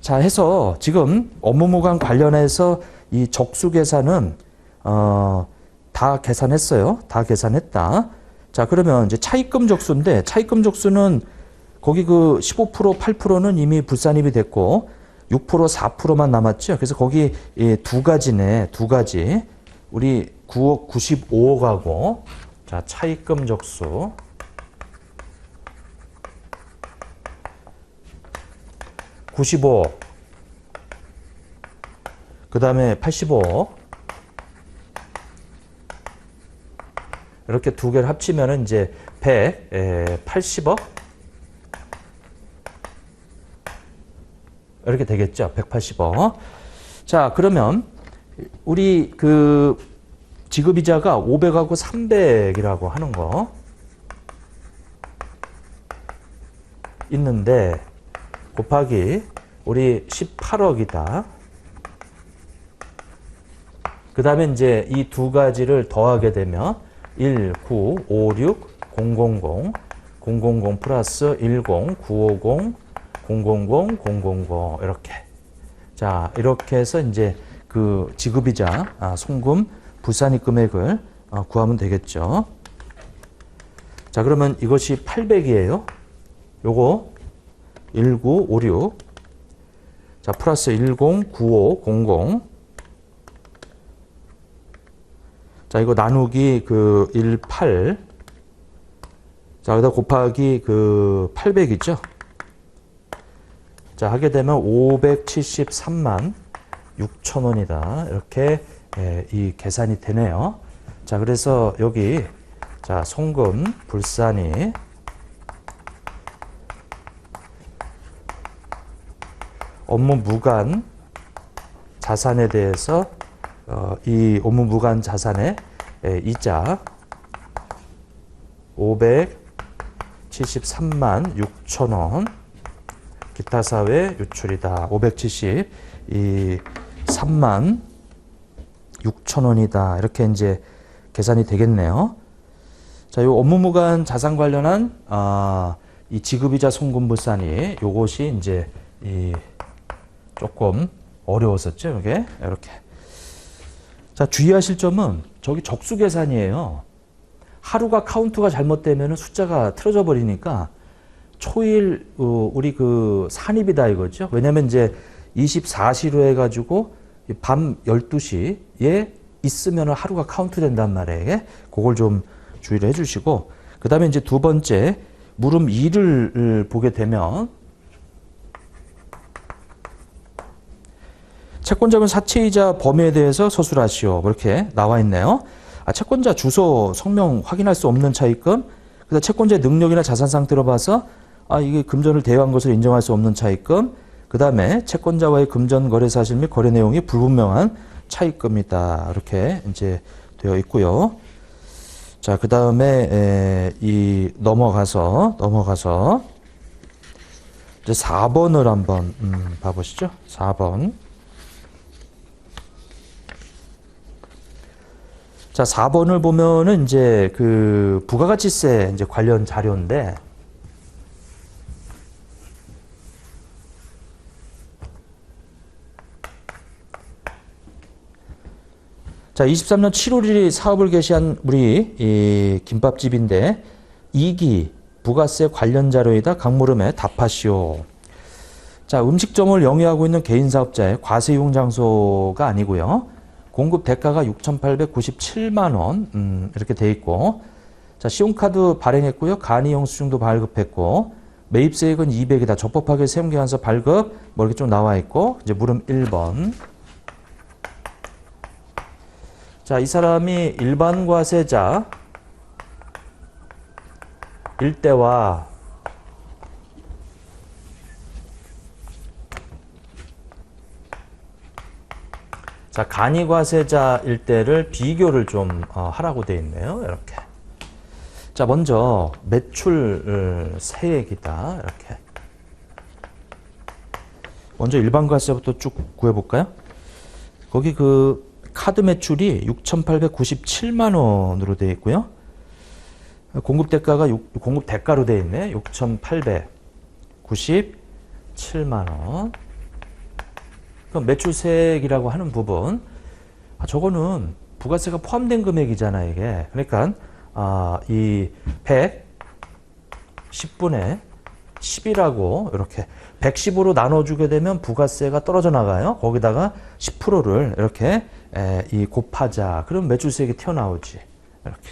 자, 해서 지금 업무무관 관련해서 이 적수 계산은 다 계산했어요. 다 계산했다. 자, 그러면 이제 차입금 적수인데 차입금 적수는 거기 15% 8%는 이미 불산입이 됐고 6% 4%만 남았죠. 그래서 거기 두 가지네. 두 가지. 우리 9억 95억하고 자, 차입금 적수 95억 그 다음에 85억 이렇게 두 개를 합치면은 이제 180억 이렇게 되겠죠. 180억. 자, 그러면 우리 지급이자가 500하고 300이라고 하는 거 있는데 곱하기 우리 18억이다. 그 다음에 이제 이 두 가지를 더하게 되면 1956 000 000 플러스 10 950 000 000 이렇게. 자, 이렇게 해서 이제 지급이자 송금 불산입 금액을 구하면 되겠죠. 자, 그러면 이것이 800이에요. 요거 1956 자, 플러스 109500 자, 이거 나누기 18 자, 여기다 곱하기 800이죠. 자, 하게 되면 573만 6천 원이다. 이렇게 이 계산이 되네요. 자, 그래서 여기 자, 송금 불산입 업무무관 자산에 대해서 이 업무무관 자산의 이자 573만 6천 원 기타 사회 유출이다. 573만 6천 원이다. 이렇게 이제 계산이 되겠네요. 자, 이 업무무관 자산 관련한 이 지급이자 송금불산이 요것이 이제 이 조금 어려웠었죠. 이게 이렇게. 자, 주의하실 점은 저기 적수 계산이에요. 하루가 카운트가 잘못되면 숫자가 틀어져 버리니까 초일 우리 그 산입이다 이거죠. 왜냐면 이제 24시로 해가지고 밤 12시에 있으면 하루가 카운트 된단 말이에요. 그걸 좀 주의를 해주시고, 그 다음에 이제 두 번째 물음 2를 보게 되면 채권자분 사채이자 범위에 대해서 서술하시오. 이렇게 나와 있네요. 채권자 주소, 성명 확인할 수 없는 차입금, 그다음 채권자의 능력이나 자산 상태로 봐서 이게 금전을 대여한 것을 인정할 수 없는 차입금, 그 다음에 채권자와의 금전 거래 사실 및 거래 내용이 불분명한 차입금이다. 이렇게 이제 되어 있고요. 자, 그 다음에 넘어가서 이제 4번을 한번 봐보시죠. 4번. 자, 4번을 보면은 이제 그 부가가치세 이제 관련 자료인데, 자, 23년 7월 1일 사업을 개시한 우리 이 김밥집인데 2기 부가세 관련 자료이다. 각 물음에 답하시오. 자, 음식점을 영위하고 있는 개인 사업자의 과세 이용 장소가 아니고요. 공급 대가가 6,897만 원 이렇게 돼 있고, 자, 신용카드 발행했고요. 간이 영수증도 발급했고, 매입세액은 200이다. 적법하게 세무계산서 발급 뭐 이렇게 좀 나와 있고, 이제 물음 1번. 자, 이 사람이 일반 과세자 일 때와 자, 간이 과세자일 때를 비교를 좀 하라고 돼 있네요. 이렇게. 자, 먼저 매출 세액이다. 이렇게. 먼저 일반 과세자부터 쭉 구해볼까요? 거기 그 카드 매출이 6,897만 원으로 되어 있고요. 공급 대가가 공급 대가로 되어 있네. 6,897만 원. 그럼 매출세액이라고 하는 부분, 저거는 부가세가 포함된 금액이잖아요, 이게. 그러니까 이 110분의 10이라고 이렇게 110으로 나눠주게 되면 부가세가 떨어져 나가요. 거기다가 10%를 이렇게 이 곱하자. 그럼 매출세액이 튀어나오지. 이렇게.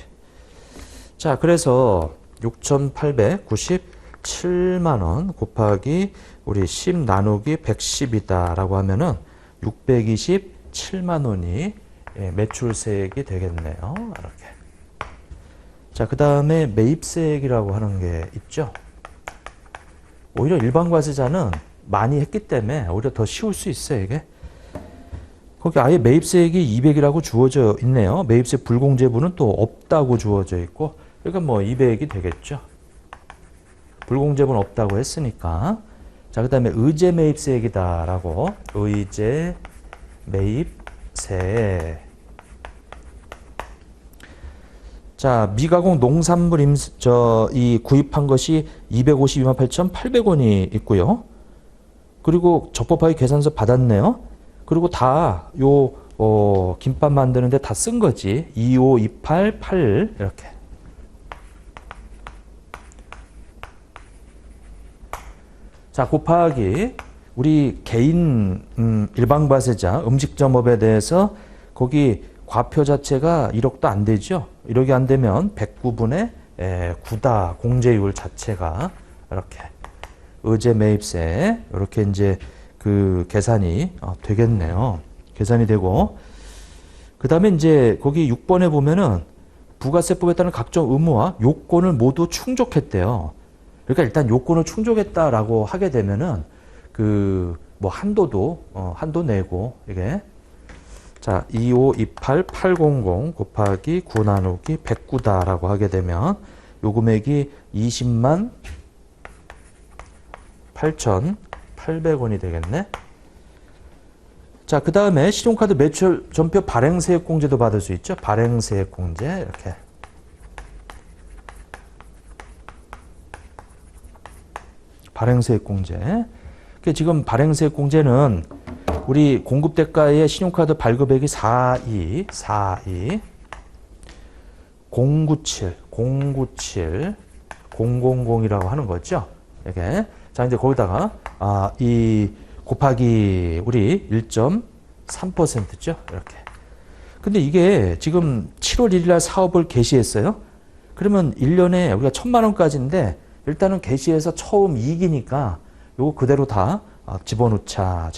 자, 그래서 6,897만 원 곱하기 우리 10 나누기 110이다 라고 하면은 627만 원이 매출세액이 되겠네요. 이렇게. 자, 그 다음에 매입세액이라고 하는 게 있죠. 오히려 일반 과세자는 많이 했기 때문에 오히려 더 쉬울 수 있어요, 이게. 거기 아예 매입세액이 200이라고 주어져 있네요. 매입세 불공제분은 또 없다고 주어져 있고, 그러니까 뭐 200이 되겠죠. 불공제분 없다고 했으니까. 자, 그 다음에 의제 매입세액이다라고. 의제 매입세. 자, 미가공 농산물 이 구입한 것이 252만 8,800원이 있고요. 그리고 적법하게 계산서 받았네요. 그리고 다 김밥 만드는데 다 쓴 거지. 25, 28, 8 이렇게. 자, 곱하기 우리 개인 일반 과세자 음식점업에 대해서 거기 과표 자체가 1억도 안 되죠. 1억이 안 되면 109분의 9다 공제율 자체가 이렇게 의제 매입세 이렇게 이제 그 계산이 되겠네요. 계산이 되고, 그 다음에 이제 거기 6번에 보면은 부가세법에 따른 각종 의무와 요건을 모두 충족했대요. 그러니까 일단 요건을 충족했다라고 하게 되면은 그 뭐 한도 내고 이게 자 2528 800 곱하기 9 나누기 109다라고 하게 되면 요 금액이 20만 8,800원이 되겠네. 자, 그 다음에 신용카드 매출 전표 발행세액공제도 받을 수 있죠. 발행세액공제 이렇게. 발행세액공제. 지금 발행세액공제는 우리 공급대가의 신용카드 발급액이 42, 097, 000이라고 하는 거죠. 이게. 자, 이제 거기다가, 이 곱하기 우리 1.3%죠. 이렇게. 근데 이게 지금 7월 1일 날 사업을 개시했어요. 그러면 1년에 우리가 1,000만 원까지인데 일단은 개시해서 처음 이익이니까 요거 그대로 다 집어넣자.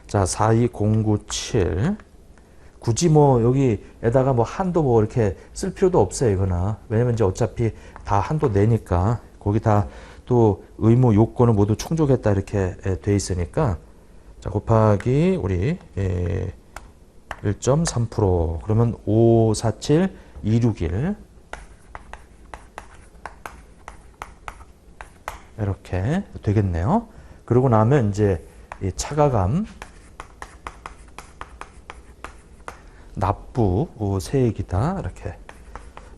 자, 42097. 굳이 뭐 여기에다가 뭐 한도 뭐 이렇게 쓸 필요도 없어요, 이거는. 왜냐면 이제 어차피 다 한도 내니까 거기 다 또 의무 요건을 모두 충족했다 이렇게 돼 있으니까 자, 곱하기 우리 1.3% 그러면 547261 이렇게 되겠네요. 그러고 나면 이제 이 차가감 납부 세액이다 이렇게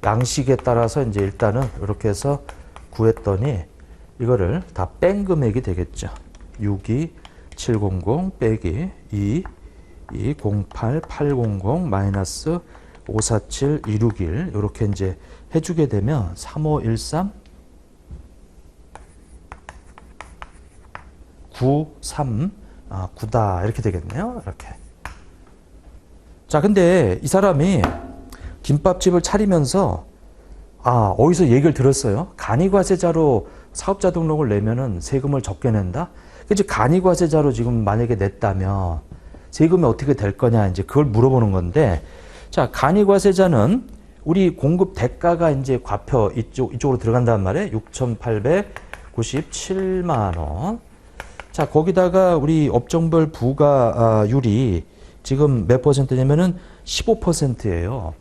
양식에 따라서 이제 일단은 이렇게 해서 구했더니 이거를 다 뺀 금액이 되겠죠. 62700 빼기 2208800 마이너스 547261 이렇게 이제 해주게 되면 3513 9다 이렇게 되겠네요. 이렇게. 자, 근데 이 사람이 김밥집을 차리면서 어디서 얘기를 들었어요. 간이과세자로 사업자 등록을 내면은 세금을 적게 낸다. 그치, 간이과세자로 지금 만약에 냈다면 세금이 어떻게 될 거냐 이제 그걸 물어보는 건데, 자, 간이과세자는 우리 공급 대가가 이제 과표 이쪽으로 들어간단 말이에요. 6,897만 원. 자, 거기다가 우리 업종별 부가율이 지금 몇 퍼센트냐면은 15%예요.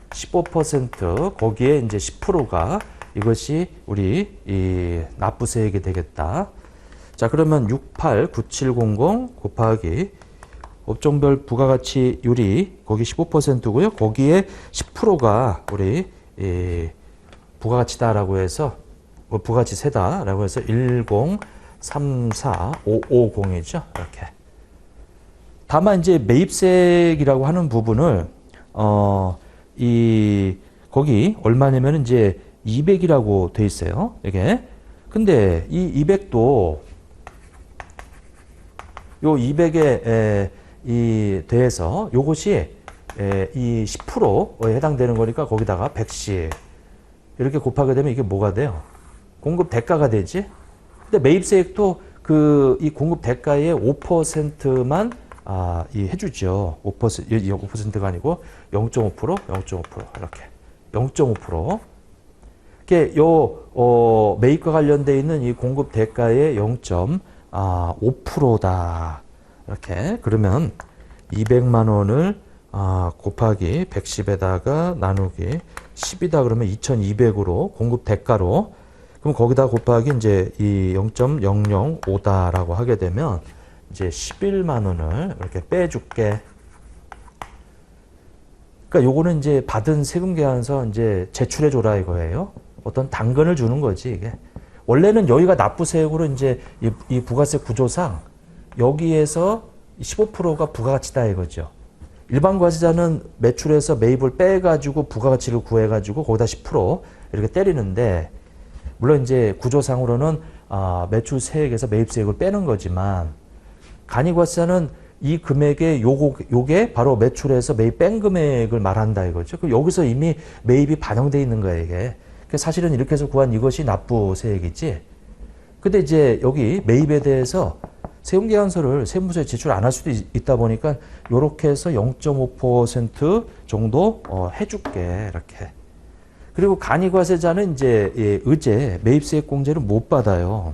15% 거기에 이제 10%가 이것이 우리 이 납부세액이 되겠다. 자, 그러면 689,700 곱하기 업종별 부가가치율이 거기 15%고요. 거기에 10%가 우리 이 부가가치다라고 해서 부가가치세다라고 해서 1034550이죠. 이렇게. 다만 이제 매입세액이라고 하는 부분을 거기 얼마냐면 이제 200이라고 돼 있어요. 이게. 근데 이 200도 요 200에 대해서 요것이 이 10%에 해당되는 거니까 거기다가 110 이렇게 곱하게 되면 이게 뭐가 돼요? 공급 대가가 되지. 근데 매입세액도 이 공급 대가의 5%만 해주죠. 5%가 아니고 0.5% 이렇게 0.5%. 이게 매입과 관련돼 있는 이 공급 대가의 0.5%다. 이렇게 그러면 200만 원을 곱하기 110에다가 나누기 10이다 그러면 2,200으로 공급 대가로 그럼 거기다 곱하기 이제 이 0.005다라고 하게 되면 이제 11만 원을 이렇게 빼줄게. 그러니까 요거는 이제 받은 세금 계산서 이제 제출해 줘라 이거예요. 어떤 당근을 주는 거지 이게. 원래는 여기가 납부세액으로 이제 이 부가세 구조상 여기에서 15%가 부가가치다 이거죠. 일반 과세자는 매출에서 매입을 빼가지고 부가가치를 구해가지고 거기다 10% 이렇게 때리는데 물론 이제 구조상으로는 매출 세액에서 매입세액을 빼는 거지만 간이과세자는 이 금액의 요게 바로 매출에서 매입 뺀 금액을 말한다 이거죠. 그럼 여기서 이미 매입이 반영돼 있는 거예요 이게. 사실은 이렇게 해서 구한 이것이 납부세액이지. 근데 이제 여기 매입에 대해서 세금계산서를 세무서에 제출 안 할 수도 있다 보니까 요렇게 해서 0.5% 정도 해줄게 이렇게. 그리고 간이과세자는 이제 의제 매입세액 공제를 못 받아요.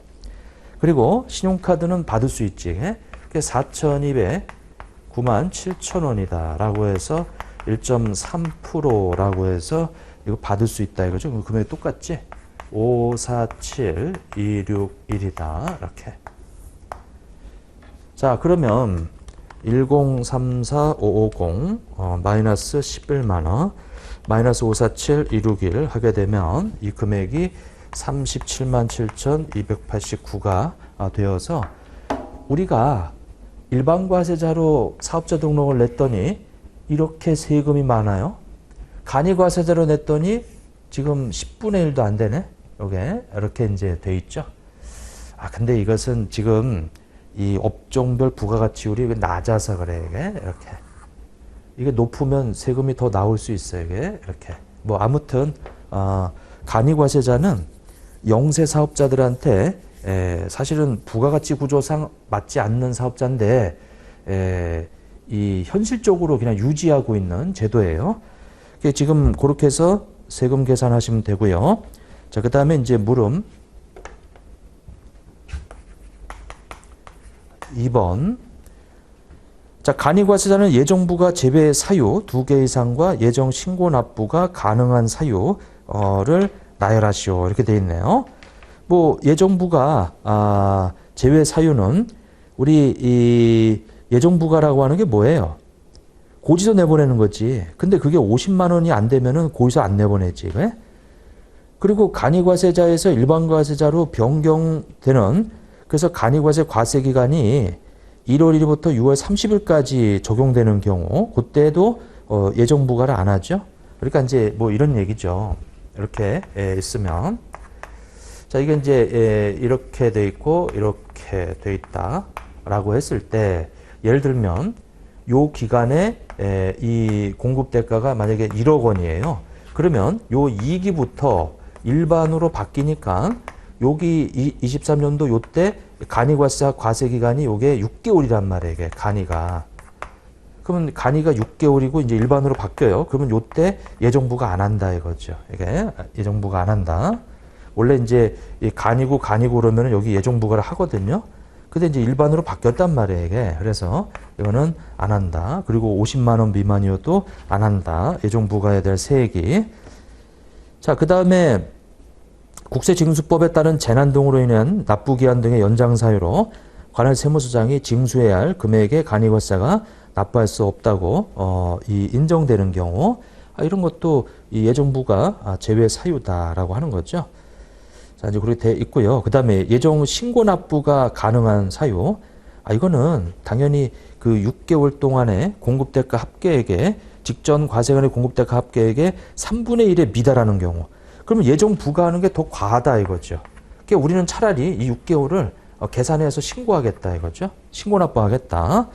그리고 신용카드는 받을 수 있지. 4,200 97,000원이다 라고 해서 1.3%라고 해서 이거 받을 수 있다 이거죠. 그럼 금액이 똑같지? 547261이다 이렇게. 자, 그러면 1034550 마이너스 11만 원 마이너스 547261 하게 되면 이 금액이 37만 7,289가 되어서 우리가 일반 과세자로 사업자 등록을 냈더니 이렇게 세금이 많아요. 간이 과세자로 냈더니 지금 10분의 1도 안 되네. 요게 이렇게 이제 돼 있죠. 근데 이것은 지금 이 업종별 부가가치율이 낮아서 그래. 이게 이렇게. 이게 높으면 세금이 더 나올 수 있어요. 이게 이렇게. 뭐 아무튼 간이과세자는 영세 사업자들한테 사실은 부가가치 구조상 맞지 않는 사업자인데 이 현실적으로 그냥 유지하고 있는 제도예요. 지금 그렇게 해서 세금 계산하시면 되고요. 자, 그 다음에 이제 물음 2번. 자, 간이과세자는 예정부가 제외 사유 2개 이상과 예정 신고 납부가 가능한 사유를 나열하시오. 이렇게 되어 있네요. 뭐 예정부가 제외 사유는 우리 이 예정부가라고 하는 게 뭐예요? 고지서 내보내는 거지. 근데 그게 50만 원이 안 되면은 고지서 안 내보내지. 왜? 그리고 간이과세자에서 일반과세자로 변경되는, 그래서 간이과세 과세 기간이 1월 1일부터 6월 30일까지 적용되는 경우, 그때도 예정부가를 안 하죠. 그러니까 이제 뭐 이런 얘기죠. 이렇게 있으면. 자, 이게 이제 이렇게 돼 있고 이렇게 돼 있다라고 했을 때, 예를 들면 요 기간에 이 공급 대가가 만약에 1억 원이에요. 그러면 요 2기부터 일반으로 바뀌니까 여기 23년도 요때 간이과세 과세 기간이 요게 6개월이란 말이에요. 이게 간이가. 그러면 간이가 6개월이고 이제 일반으로 바뀌어요. 그러면 요때 예정부가 안 한다 이거죠. 이게 예정부가 안 한다. 원래 이제 간이고 그러면 여기 예정부가를 하거든요. 근데 이제 일반으로 바뀌었단 말이에요. 이게. 그래서 이거는 안 한다. 그리고 50만 원 미만이어도 안 한다. 예정부가에 대한 세액이. 자, 그 다음에 국세징수법에 따른 재난 등으로 인한 납부기한 등의 연장 사유로 관할 세무서장이 징수해야 할 금액의 간이과세가 납부할 수 없다고 인정되는 경우, 이런 것도 이 예정부가 제외 사유다라고 하는 거죠. 자, 이제 그렇게 돼 있고요. 그 다음에 예정 신고 납부가 가능한 사유. 이거는 당연히 그 6개월 동안의 공급대가 합계액에, 직전 과세간의 공급대가 합계액의 3분의 1에 미달하는 경우. 그러면 예정 부과하는 게 더 과하다 이거죠. 그러니까 우리는 차라리 이 6개월을 계산해서 신고하겠다 이거죠. 신고 납부하겠다.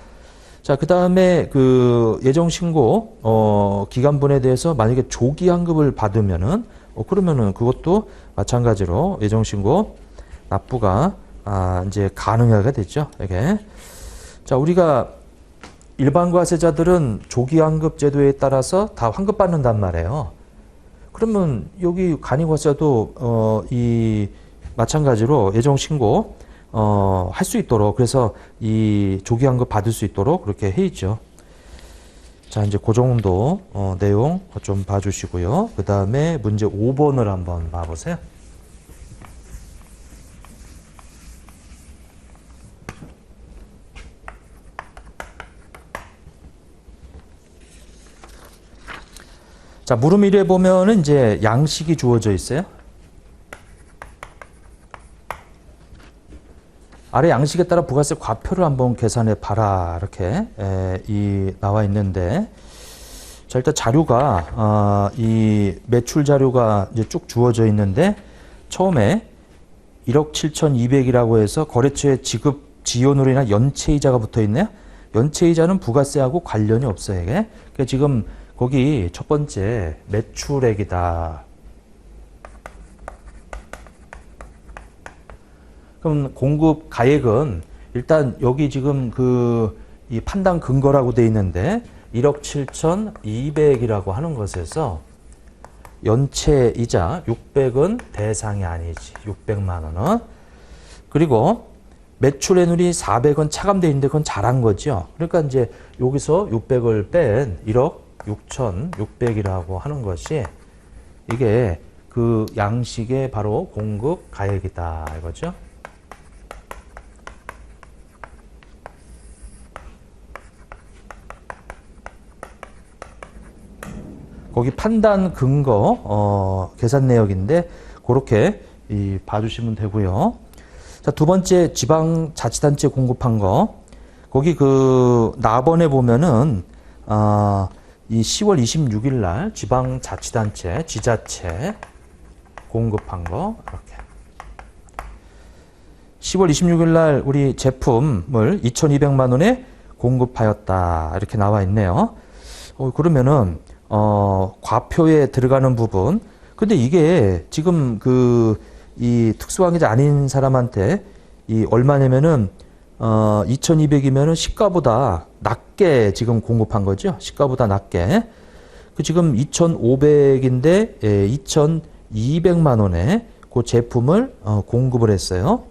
자, 그 다음에 그 예정 신고 기간분에 대해서 만약에 조기 환급을 받으면은 그러면은 그것도 마찬가지로 예정 신고 납부가 이제 가능하게 되죠. 이게. 자, 우리가 일반 과세자들은 조기 환급 제도에 따라서 다 환급 받는단 말이에요. 그러면 여기 간이과세도 이 마찬가지로 예정 신고 할 수 있도록, 그래서 이 조기 환급 받을 수 있도록 그렇게 해 있죠. 자, 이제 그 정도 내용 좀 봐주시고요. 그 다음에 문제 5번을 한번 봐보세요. 자, 물음 1에 보면은 이제 양식이 주어져 있어요. 아래 양식에 따라 부가세 과표를 한번 계산해 봐라. 이렇게 나와 있는데, 자, 일단 자료가 이 매출 자료가 이제 쭉 주어져 있는데, 처음에 1억 7,200이라고 해서 거래처의 지급 지연으로 인한 연체이자가 붙어 있네요. 연체이자는 부가세하고 관련이 없어요. 이게. 그러니까 지금 거기 첫 번째 매출액이다. 그럼 공급 가액은 일단 여기 지금 이 판단 근거라고 돼 있는데 1억 7,200이라고 하는 것에서 연체이자 600은 대상이 아니지. 600만 원은. 그리고 매출액률이 400은 차감돼 있는데 그건 잘한 거죠. 그러니까 이제 여기서 600을 뺀 1억 6,600이라고 하는 것이 이게 그 양식의 바로 공급 가액이다 이거죠. 거기 판단 근거 계산 내역인데 그렇게 봐주시면 되고요. 자, 두 번째 지방자치단체 공급한 거. 거기 그 나번에 보면은 이 10월 26일 날 지방자치단체, 지자체 공급한 거 이렇게. 10월 26일 날 우리 제품을 2,200만 원에 공급하였다. 이렇게 나와 있네요. 그러면은 과표에 들어가는 부분. 근데 이게 지금 이 특수관계자 아닌 사람한테 이 얼마냐면은 2,200이면은 시가보다 낮게 지금 공급한 거죠. 시가보다 낮게. 그 지금 2,500인데 2,200만 원에 그 제품을 공급을 했어요.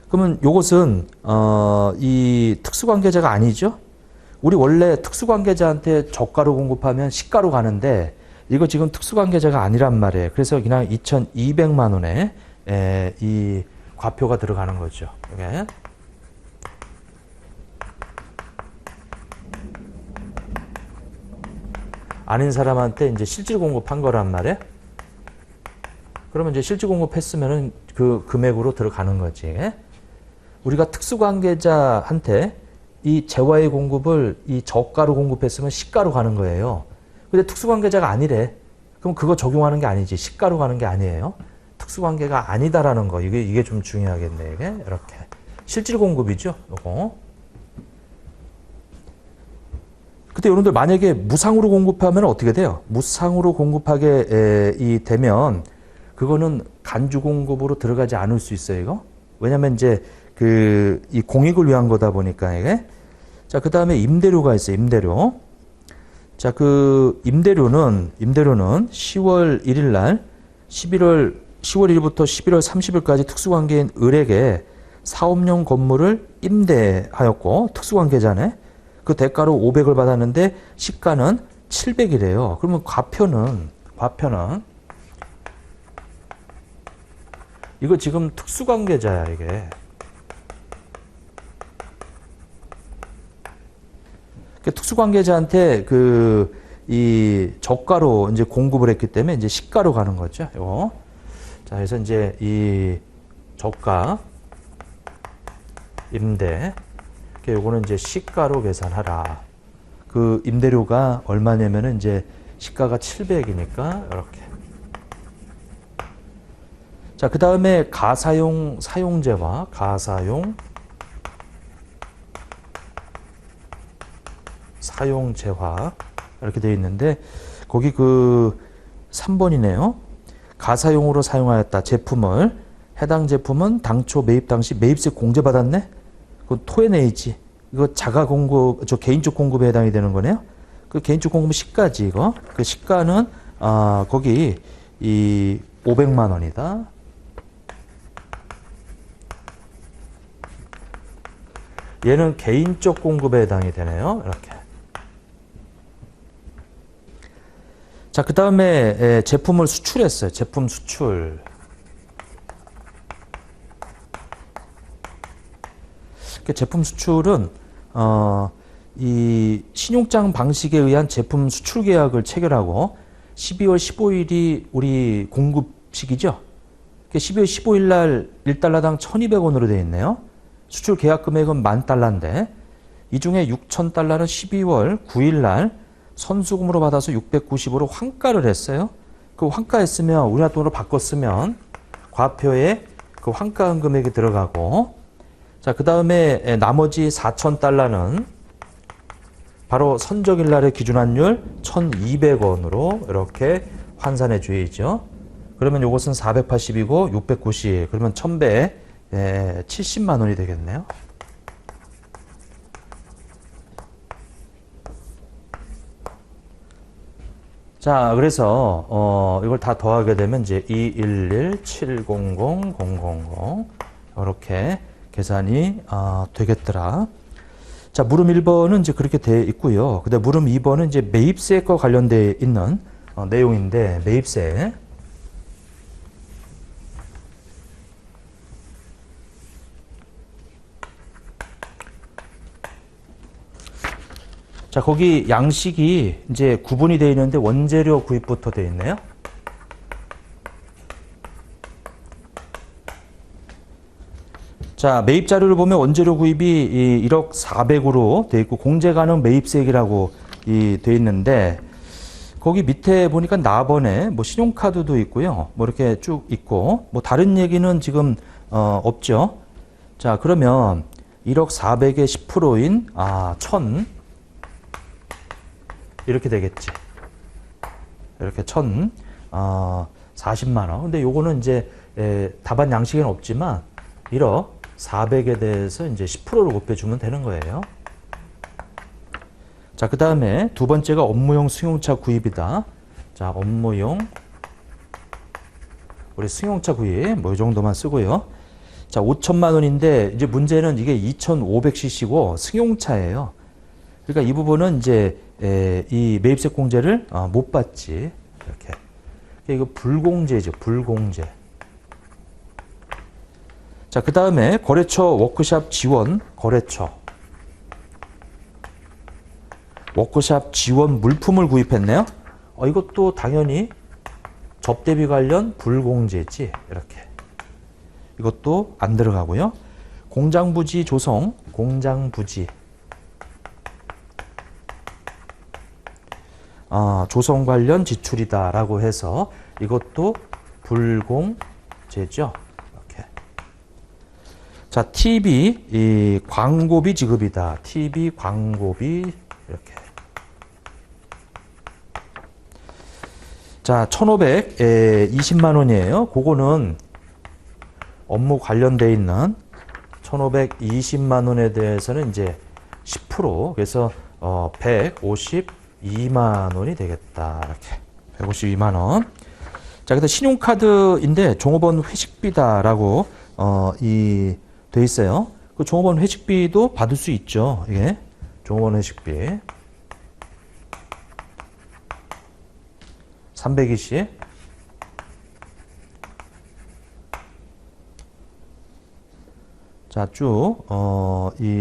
그러면 요것은 이 특수관계자가 아니죠. 우리 원래 특수관계자한테 저가로 공급하면 시가로 가는데 이거 지금 특수관계자가 아니란 말이에요. 그래서 그냥 2,200만 원에 이 과표가 들어가는 거죠. 이게. 아닌 사람한테 이제 실질 공급한 거란 말이에요. 그러면 이제 실질 공급했으면은 그 금액으로 들어가는 거지. 우리가 특수관계자한테 이 재화의 공급을 이 저가로 공급했으면 시가로 가는 거예요. 근데 특수관계자가 아니래. 그럼 그거 적용하는 게 아니지. 시가로 가는 게 아니에요. 특수관계가 아니다라는 거. 이게 좀 중요하겠네. 이게 이렇게 실질 공급이죠. 요거. 근데 여러분들 만약에 무상으로 공급하면 어떻게 돼요? 무상으로 공급하게 되면 그거는 간주 공급으로 들어가지 않을 수 있어요. 이거. 왜냐면 이제 이 공익을 위한 거다 보니까 이게. 자, 그 다음에 임대료가 있어요. 임대료. 자, 임대료는 10월 1일 날 10월 1일부터 11월 30일까지 특수관계인 을에게 사업용 건물을 임대하였고 특수관계자네. 그 대가로 500을 받았는데 시가는 700이래요. 그러면 과표는 이거 지금 특수관계자야, 이게. 특수관계자한테 이 저가로 이제 공급을 했기 때문에 이제 시가로 가는 거죠. 이거. 자, 그래서 이제 이 저가 임대. 요거는 이제 시가로 계산하라. 그 임대료가 얼마냐면은 이제 시가가 700이니까 이렇게. 자, 그 다음에 가사용 사용재화, 가사용 사용재화 이렇게 되어 있는데 거기 3번이네요. 가사용으로 사용하였다. 제품을. 해당 제품은 당초 매입 당시 매입세 공제받았네? 그 토해내야지. 이거 자가 공급, 개인적 공급에 해당이 되는 거네요. 그 개인적 공급은 시가지, 이거. 그 시가는, 거기, 500만 원이다. 얘는 개인적 공급에 해당이 되네요. 이렇게. 자, 그 다음에 제품을 수출했어요. 제품 수출. 제품 수출은 이 신용장 방식에 의한 제품 수출 계약을 체결하고 12월 15일이 우리 공급식이죠. 12월 15일 날 1달러당 1,200원으로 되어 있네요. 수출 계약 금액은 10,000달러인데 이 중에 6,000달러는 12월 9일 날 선수금으로 받아서 690으로 환가를 했어요. 그 환가했으면 우리나라 돈으로 바꿨으면 과표에 그 환가한 금액이 들어가고, 자, 그 다음에 나머지 4,000달러는 바로 선적일 날의 기준환율 1,200원으로 이렇게 환산해 줘야죠. 그러면 이것은 480이고 690, 그러면 1,170만 원이 되겠네요. 자, 그래서 이걸 다 더하게 되면 이제 211-700-000 이렇게 계산이 되겠더라. 자, 물음 1번은 이제 그렇게 돼 있고요. 근데 물음 2번은 이제 매입세과 관련돼 있는 내용인데, 매입세. 자, 거기 양식이 이제 구분이 되어 있는데 원재료 구입부터 되어 있네요. 자, 매입 자료를 보면 원재료 구입이 이 1억 400으로 돼 있고 공제 가능 매입세액이라고 돼 있는데 거기 밑에 보니까 나번에 뭐 신용카드도 있고요. 뭐 이렇게 쭉 있고 뭐 다른 얘기는 지금 없죠. 자, 그러면 1억 400의 10%인 1000 이렇게 되겠지. 이렇게 40만 원. 근데 요거는 이제 답안 양식에는 없지만 1억 400에 대해서 이제 10%를 곱해주면 되는 거예요. 자, 그 다음에 두 번째가 업무용 승용차 구입이다. 자, 업무용 우리 승용차 구입 뭐 이 정도만 쓰고요. 자, 5천만 원인데 이제 문제는 이게 2,500cc고 승용차예요. 그러니까 이 부분은 이제 이 매입세 공제를 못 받지. 이렇게. 이거 불공제죠. 불공제. 자, 그 다음에 거래처 워크샵 지원 거래처. 워크샵 지원 물품을 구입했네요. 이것도 당연히 접대비 관련 불공제지. 이렇게. 이것도 안 들어가고요. 공장부지 조성, 공장부지. 조성 관련 지출이다라고 해서 이것도 불공제죠. 이렇게. 자, TV 이 광고비 지급이다. TV 광고비 이렇게. 자, 1,520만 원이에요. 그거는 업무 관련돼 있는 1,520만 원에 대해서는 이제 10% 그래서 152만 원이 되겠다. 이렇게. 152만 원. 자, 그래서 신용카드인데 종업원 회식비다라고 돼 있어요. 그 종업원 회식비도 받을 수 있죠. 이게 종업원 회식비 320. 자, 쭉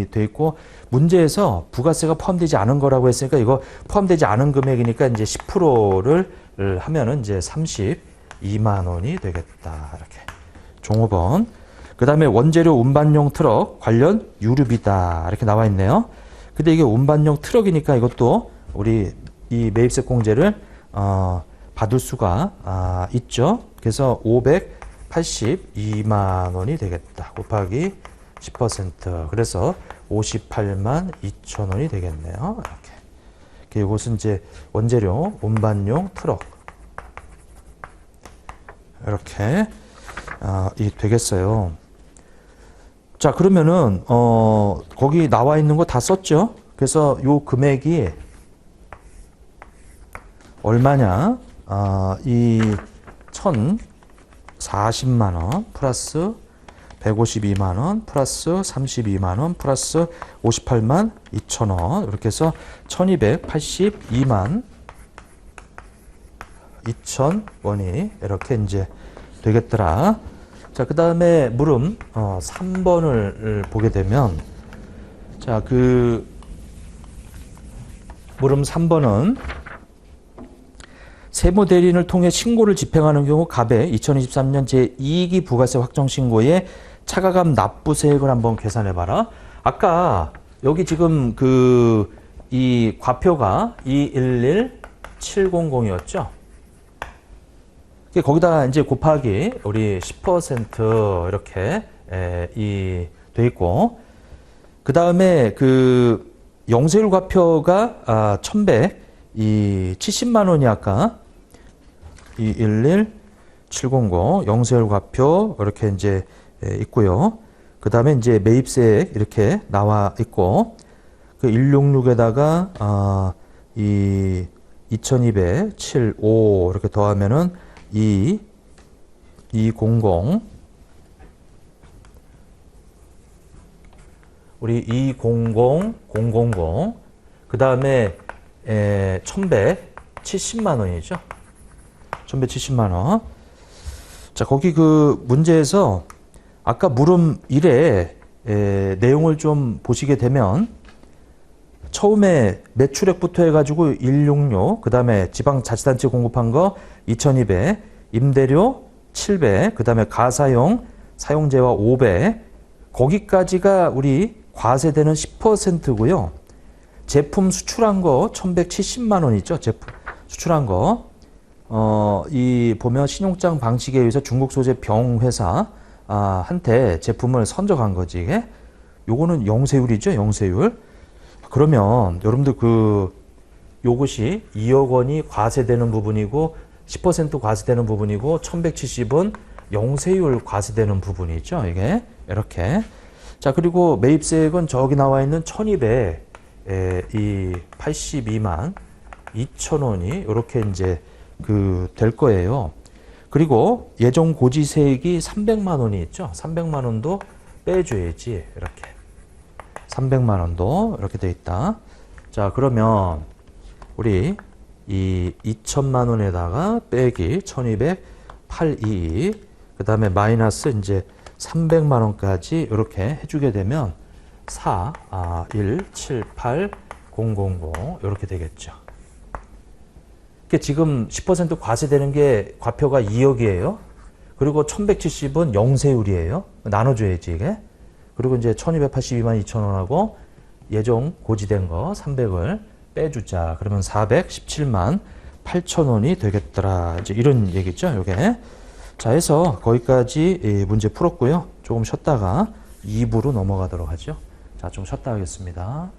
돼 있고 문제에서 부가세가 포함되지 않은 거라고 했으니까 이거 포함되지 않은 금액이니까 이제 10%를 하면은 이제 32만 원이 되겠다. 이렇게. 종업원. 그다음에 원재료 운반용 트럭 관련 유류비다. 이렇게 나와 있네요. 근데 이게 운반용 트럭이니까 이것도 우리 이 매입세 공제를 받을 수가 있죠. 그래서 582만 원이 되겠다. 곱하기 10%. 그래서 58만 2천 원이 되겠네요. 이렇게. 이것은 이제 원재료 운반용 트럭. 이렇게 되겠어요. 자, 그러면은 거기 나와 있는 거 다 썼죠? 그래서 요 금액이 얼마냐? 이 1,040만 원 플러스 152만 원 플러스 32만 원 플러스 58만 2천 원 이렇게 해서 1,282만 2천 원이 이렇게 이제 되겠더라. 자, 그 다음에 물음 3번을 보게 되면 자, 그 물음 3번은 세무대리인을 통해 신고를 집행하는 경우 갑의 2023년 제2기 부가세 확정 신고에 차가감 납부세액을 한번 계산해봐라. 아까 여기 지금 이 과표가 211700이었죠. 거기다 이제 곱하기 우리 10% 이렇게 돼 있고 그 다음에 그 영세율 과표가 1,170만 원이 아까 211700 영세율 과표 이렇게 이제 있고요. 그 다음에 이제 매입세액 이렇게 나와 있고 그 166에다가 이 2275 이렇게 더하면은 200 우리 200 000 그 다음에 1,170만 원이죠. 1,170만 원. 자, 거기 그 문제에서 아까 물음 1에 내용을 좀 보시게 되면 처음에 매출액부터 해가지고 166, 그 다음에 지방자치단체 공급한 거 2,200, 임대료 700, 그 다음에 가사용 사용재와 500, 거기까지가 우리 과세되는 10%고요. 제품 수출한 거 1170만 원 있죠. 제품 수출한 거. 이 보면 신용장 방식에 의해서 중국 소재 병회사 한테 제품을 선적한 거지. 이게 요거는 영세율이죠. 영세율. 그러면 여러분들 요것이 2억 원이 과세되는 부분이고 10% 과세되는 부분이고 1170은 영세율 과세되는 부분이 있죠. 이게 이렇게. 자, 그리고 매입세액은 저기 나와 있는 1200 이 82만 2천 원이 이렇게 이제 될 거예요. 그리고 예정 고지세액이 300만 원이 있죠. 300만 원도 빼줘야지. 이렇게 300만 원도 이렇게 돼 있다. 자, 그러면 우리 이 2천만 원에다가 빼기 1282, 그 다음에 마이너스 이제 300만 원까지 이렇게 해주게 되면 4178000 이렇게 되겠죠. 지금 10% 과세되는 게 과표가 2억이에요. 그리고 1170은 영세율이에요. 나눠줘야지 이게. 그리고 이제 1282만 2천 원하고 예정 고지된 거 300을 빼주자. 그러면 417만 8천 원이 되겠더라. 이제 이런 얘기죠. 요게. 자, 해서 거기까지 문제 풀었고요. 조금 쉬었다가 2부로 넘어가도록 하죠. 자, 좀 쉬었다 하겠습니다.